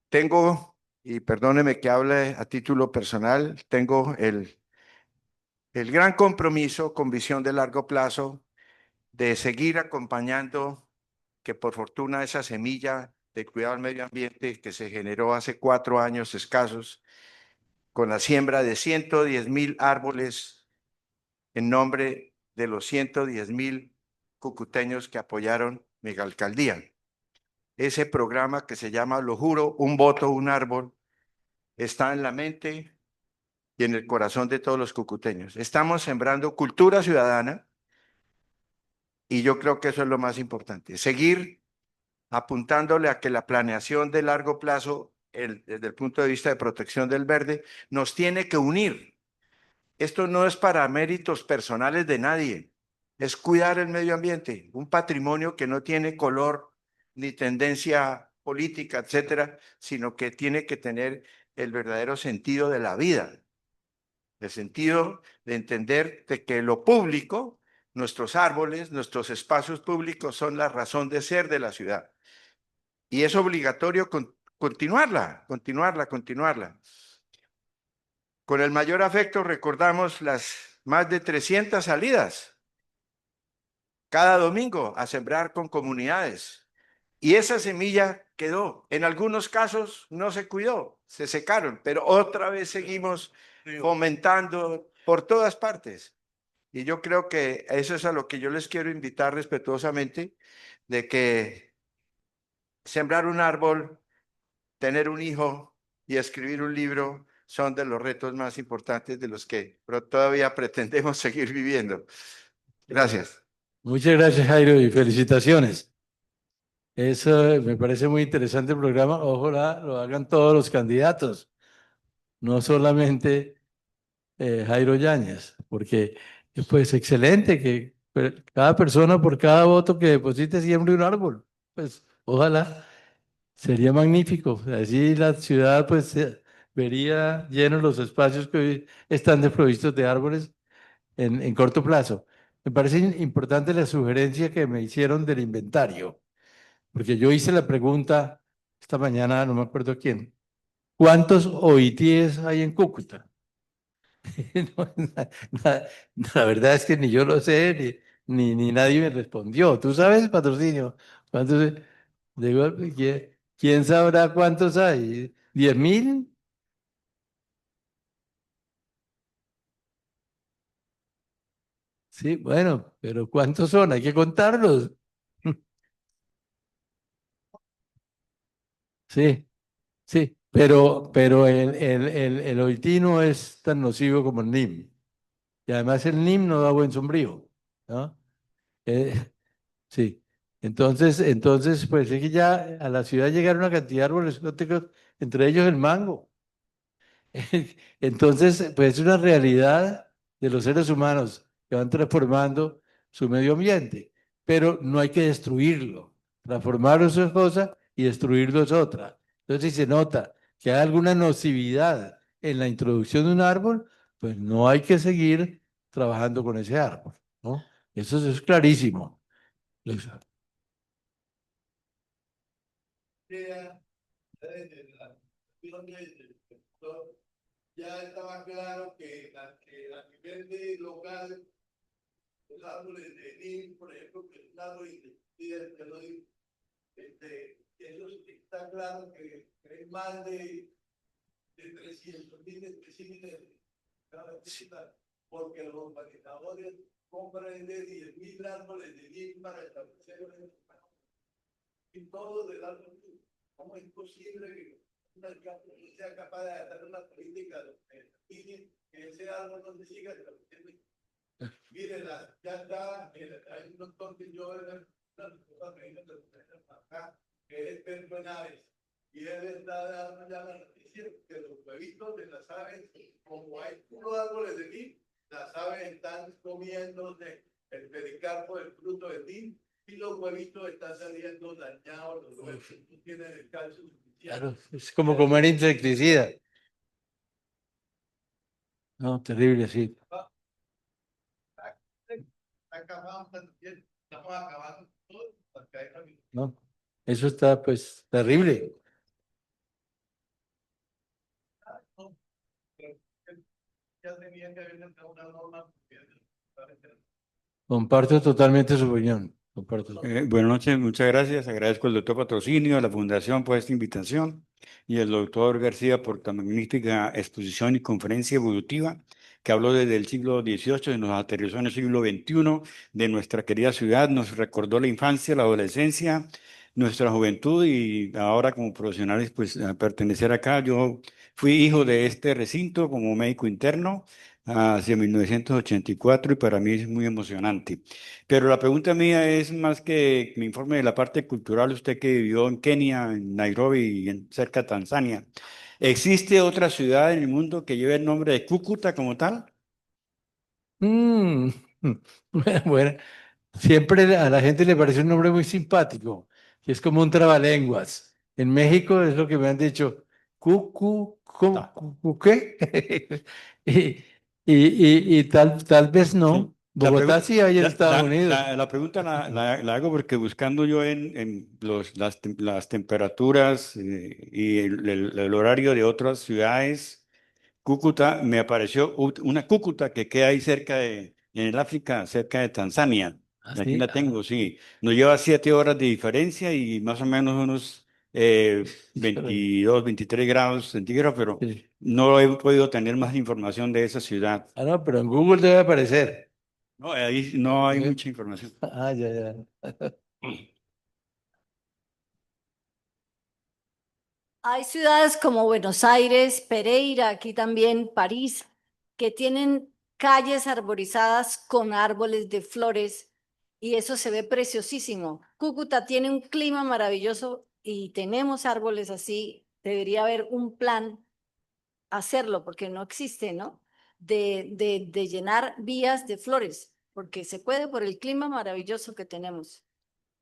Tengo, y perdóneme que hable a título personal, tengo el gran compromiso con visión de largo plazo de seguir acompañando que por fortuna esa semilla de cuidado del medio ambiente que se generó hace 4 años escasos, con la siembra de 110.000 árboles en nombre de los 110.000 cucuteños que apoyaron mi alcaldía. Ese programa que se llama Lo Juro, un voto, un árbol, está en la mente y en el corazón de todos los cucuteños. Estamos sembrando cultura ciudadana y yo creo que eso es lo más importante. Seguir apuntándole a que la planeación de largo plazo, desde el punto de vista de protección del verde, nos tiene que unir. Esto no es para méritos personales de nadie, es cuidar el medio ambiente, un patrimonio que no tiene color ni tendencia política, etcétera, sino que tiene que tener el verdadero sentido de la vida, el sentido de entender de que lo público, nuestros árboles, nuestros espacios públicos son la razón de ser de la ciudad. Y es obligatorio continuarla. Con el mayor afecto recordamos las más de 300 salidas cada domingo a sembrar con comunidades. Y esa semilla quedó. En algunos casos no se cuidó, se secaron, pero otra vez seguimos fomentando por todas partes. Y yo creo que eso es a lo que yo les quiero invitar respetuosamente, de que sembrar un árbol, tener un hijo y escribir un libro son de los retos más importantes de los que todavía pretendemos seguir viviendo. Gracias. Muchas gracias, Jairo, y felicitaciones. Eso me parece muy interesante el programa. Ojalá lo hagan todos los candidatos, no solamente Jairo Yáñez, porque pues excelente que cada persona por cada voto que deposite siembre un árbol. Pues ojalá, sería magnífico. Así la ciudad pues vería llenos los espacios que hoy están desprovistos de árboles en corto plazo. Me parece importante la sugerencia que me hicieron del inventario, porque yo hice la pregunta esta mañana, no me acuerdo quién, ¿cuántos OITs hay en Cúcuta? No, la, la verdad es que ni yo lo sé, ni nadie me respondió. ¿Tú sabes, patrocinio? ¿Cuántos? Digo, ¿quién sabrá cuántos hay? ¿10.000? Sí, bueno, pero ¿cuántos son? Hay que contarlos. Sí, sí, pero el OIT no es tan nocivo como el NIM. Y además el NIM no da buen sombrío, ¿no? Eh, sí. Entonces, pues es que ya a la ciudad llegaron una cantidad de árboles exóticos, entre ellos el mango. Entonces, pues es una realidad de los seres humanos que van transformando su medio ambiente, pero no hay que destruirlo. Transformarlo es una cosa y destruirlo es otra. Entonces, si se nota que hay alguna nocividad en la introducción de un árbol, pues no hay que seguir trabajando con ese árbol, ¿no? Eso es clarísimo. Ya estaba claro que a nivel de local, los árboles de NIM, por ejemplo, que es un árbol eso está claro que es más de 300.000 especímenes cada visita, porque los organizadores compran de 10.000 árboles de NIM para establecer y todo del árbol. ¿Cómo es posible que una alcalde sea capaz de hacer una política que ese árbol no se siga estableciendo? Mire, ya está, hay un doctor que yo que es Pedro Naves, y él está dando ya la noticia que los huevitos de las aves, como hay unos árboles de NIM, las aves están comiéndose el pericarpo del fruto de NIM, y los huevitos están saliendo dañados, los huevos no tienen el calcio suficiente. Claro, es como comer insecticida. No, terrible, sí. Estamos acabando todo. No, eso está pues terrible. Ya tenía que haber una norma. Comparto totalmente su opinión. Comparto. Buenas noches, muchas gracias. Agradezco al doctor Patrocinio, a la Fundación por esta invitación y al doctor García por tan magnífica exposición y conferencia evolutiva que habló desde el siglo XVIII y nos aterrizó en el siglo XXI de nuestra querida ciudad, nos recordó la infancia, la adolescencia, nuestra juventud y ahora como profesionales pues a pertenecer acá. Yo fui hijo de este recinto como médico interno hacia 1984 y para mí es muy emocionante. Pero la pregunta mía es más que me informe de la parte cultural, usted que vivió en Kenia, en Nairobi y cerca de Tanzania. ¿Existe otra ciudad en el mundo que lleve el nombre de Cúcuta como tal? Mm, bueno, siempre a la gente le parece un nombre muy simpático, que es como un trabalenguas. En México es lo que me han dicho, ¿qué? Y tal vez no. Sí. La Bogotá pregu- sí hay en la- Estados la- Unidos. la pregunta la hago porque buscando yo en las temperaturas y el horario de otras ciudades, Cúcuta, me apareció una Cúcuta que queda ahí en el África, cerca de Tanzania. Aquí Así. la tengo, sí. Nos lleva 7 horas de diferencia y más o menos unos 22, 23 grados centígrados, pero Sí. no he podido tener más información de esa ciudad. Ah, no, pero en Google debe aparecer. No, ahí no hay mucha información. Ah, ya, ya. Hay ciudades como Buenos Aires, Pereira, aquí también París, que tienen calles arborizadas con árboles de flores y eso se ve preciosísimo. Cúcuta tiene un clima maravilloso y tenemos árboles así. Debería haber un plan hacerlo porque no existe, ¿no? De llenar vías de flores, porque se puede por el clima maravilloso que tenemos.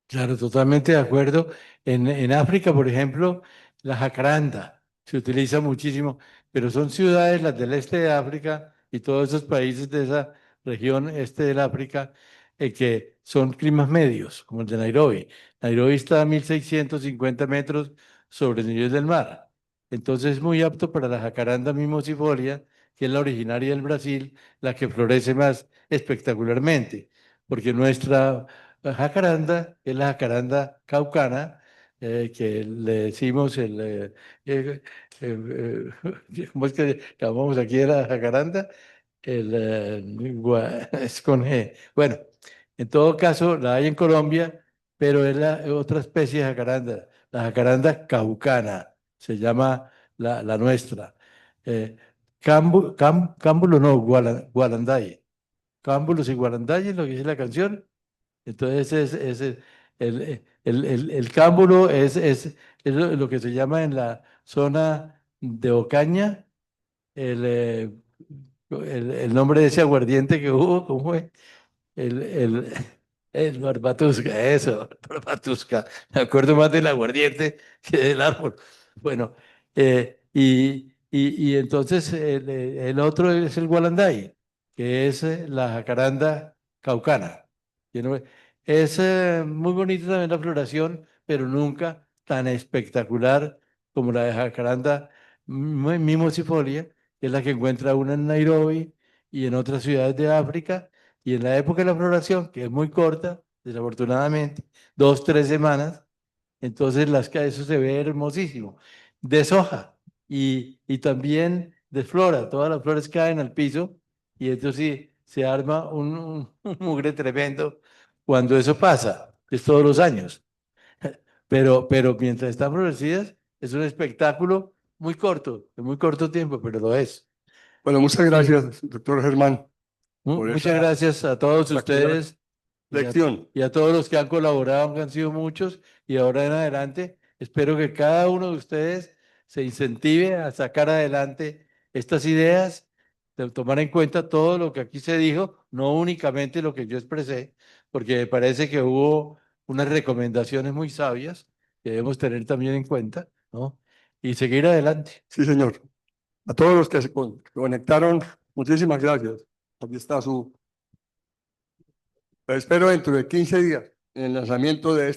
Claro, totalmente de acuerdo. En África, por ejemplo, la jacaranda se utiliza muchísimo, pero son ciudades, las del este de África y todos esos países de esa región este del África, que son climas medios, como el de Nairobi. Nairobi está a 1650 metros sobre el nivel del mar. Entonces es muy apto para la jacaranda mimosifolia, que es la originaria del Brasil, la que florece más espectacularmente, porque nuestra la jacaranda es la jacaranda caucana, que le decimos ¿cómo es que llamamos aquí a la jacaranda? Es con G. Bueno, en todo caso, la hay en Colombia, pero es otra especie de jacaranda, la jacaranda caucana, se llama la nuestra. Cámbulo no, gualanday. Cámbulos y gualanday es lo que dice la canción. Entonces, el cámbulo es lo que se llama en la zona de Ocaña, el, eh, el nombre de ese aguardiente que hubo, ¿cómo fue? El, el, el barbatusca, eso, barbatusca. Me acuerdo más del aguardiente que del árbol. Bueno, y entonces el otro es el gualanday, que es la jacaranda caucana. Que no- Es muy bonita también la floración, pero nunca tan espectacular como la de jacaranda mimosifolia, que es la que encuentra uno en Nairobi y en otras ciudades de África. Y en la época de la floración, que es muy corta, desafortunadamente, 2, 3 semanas, entonces eso se ve hermosísimo. Deshoja y también desflora, todas las flores caen al piso y entonces sí, se arma un mugre tremendo cuando eso pasa, es todos los años. Pero mientras están florecidas, es un espectáculo de muy corto tiempo, pero lo es. Bueno, muchas gracias, doctor Germán, por Muchas esa gracias a todos espectacular ustedes. lección. Y a todos los que han colaborado, que han sido muchos, y ahora en adelante, espero que cada uno de ustedes se incentive a sacar adelante estas ideas, de tomar en cuenta todo lo que aquí se dijo, no únicamente lo que yo expresé, porque me parece que hubo unas recomendaciones muy sabias que debemos tener también en cuenta, ¿no? Y seguir adelante. Sí, señor. A todos los que se conectaron, muchísimas gracias. Aquí está su... Espero dentro de 15 días en el lanzamiento de este.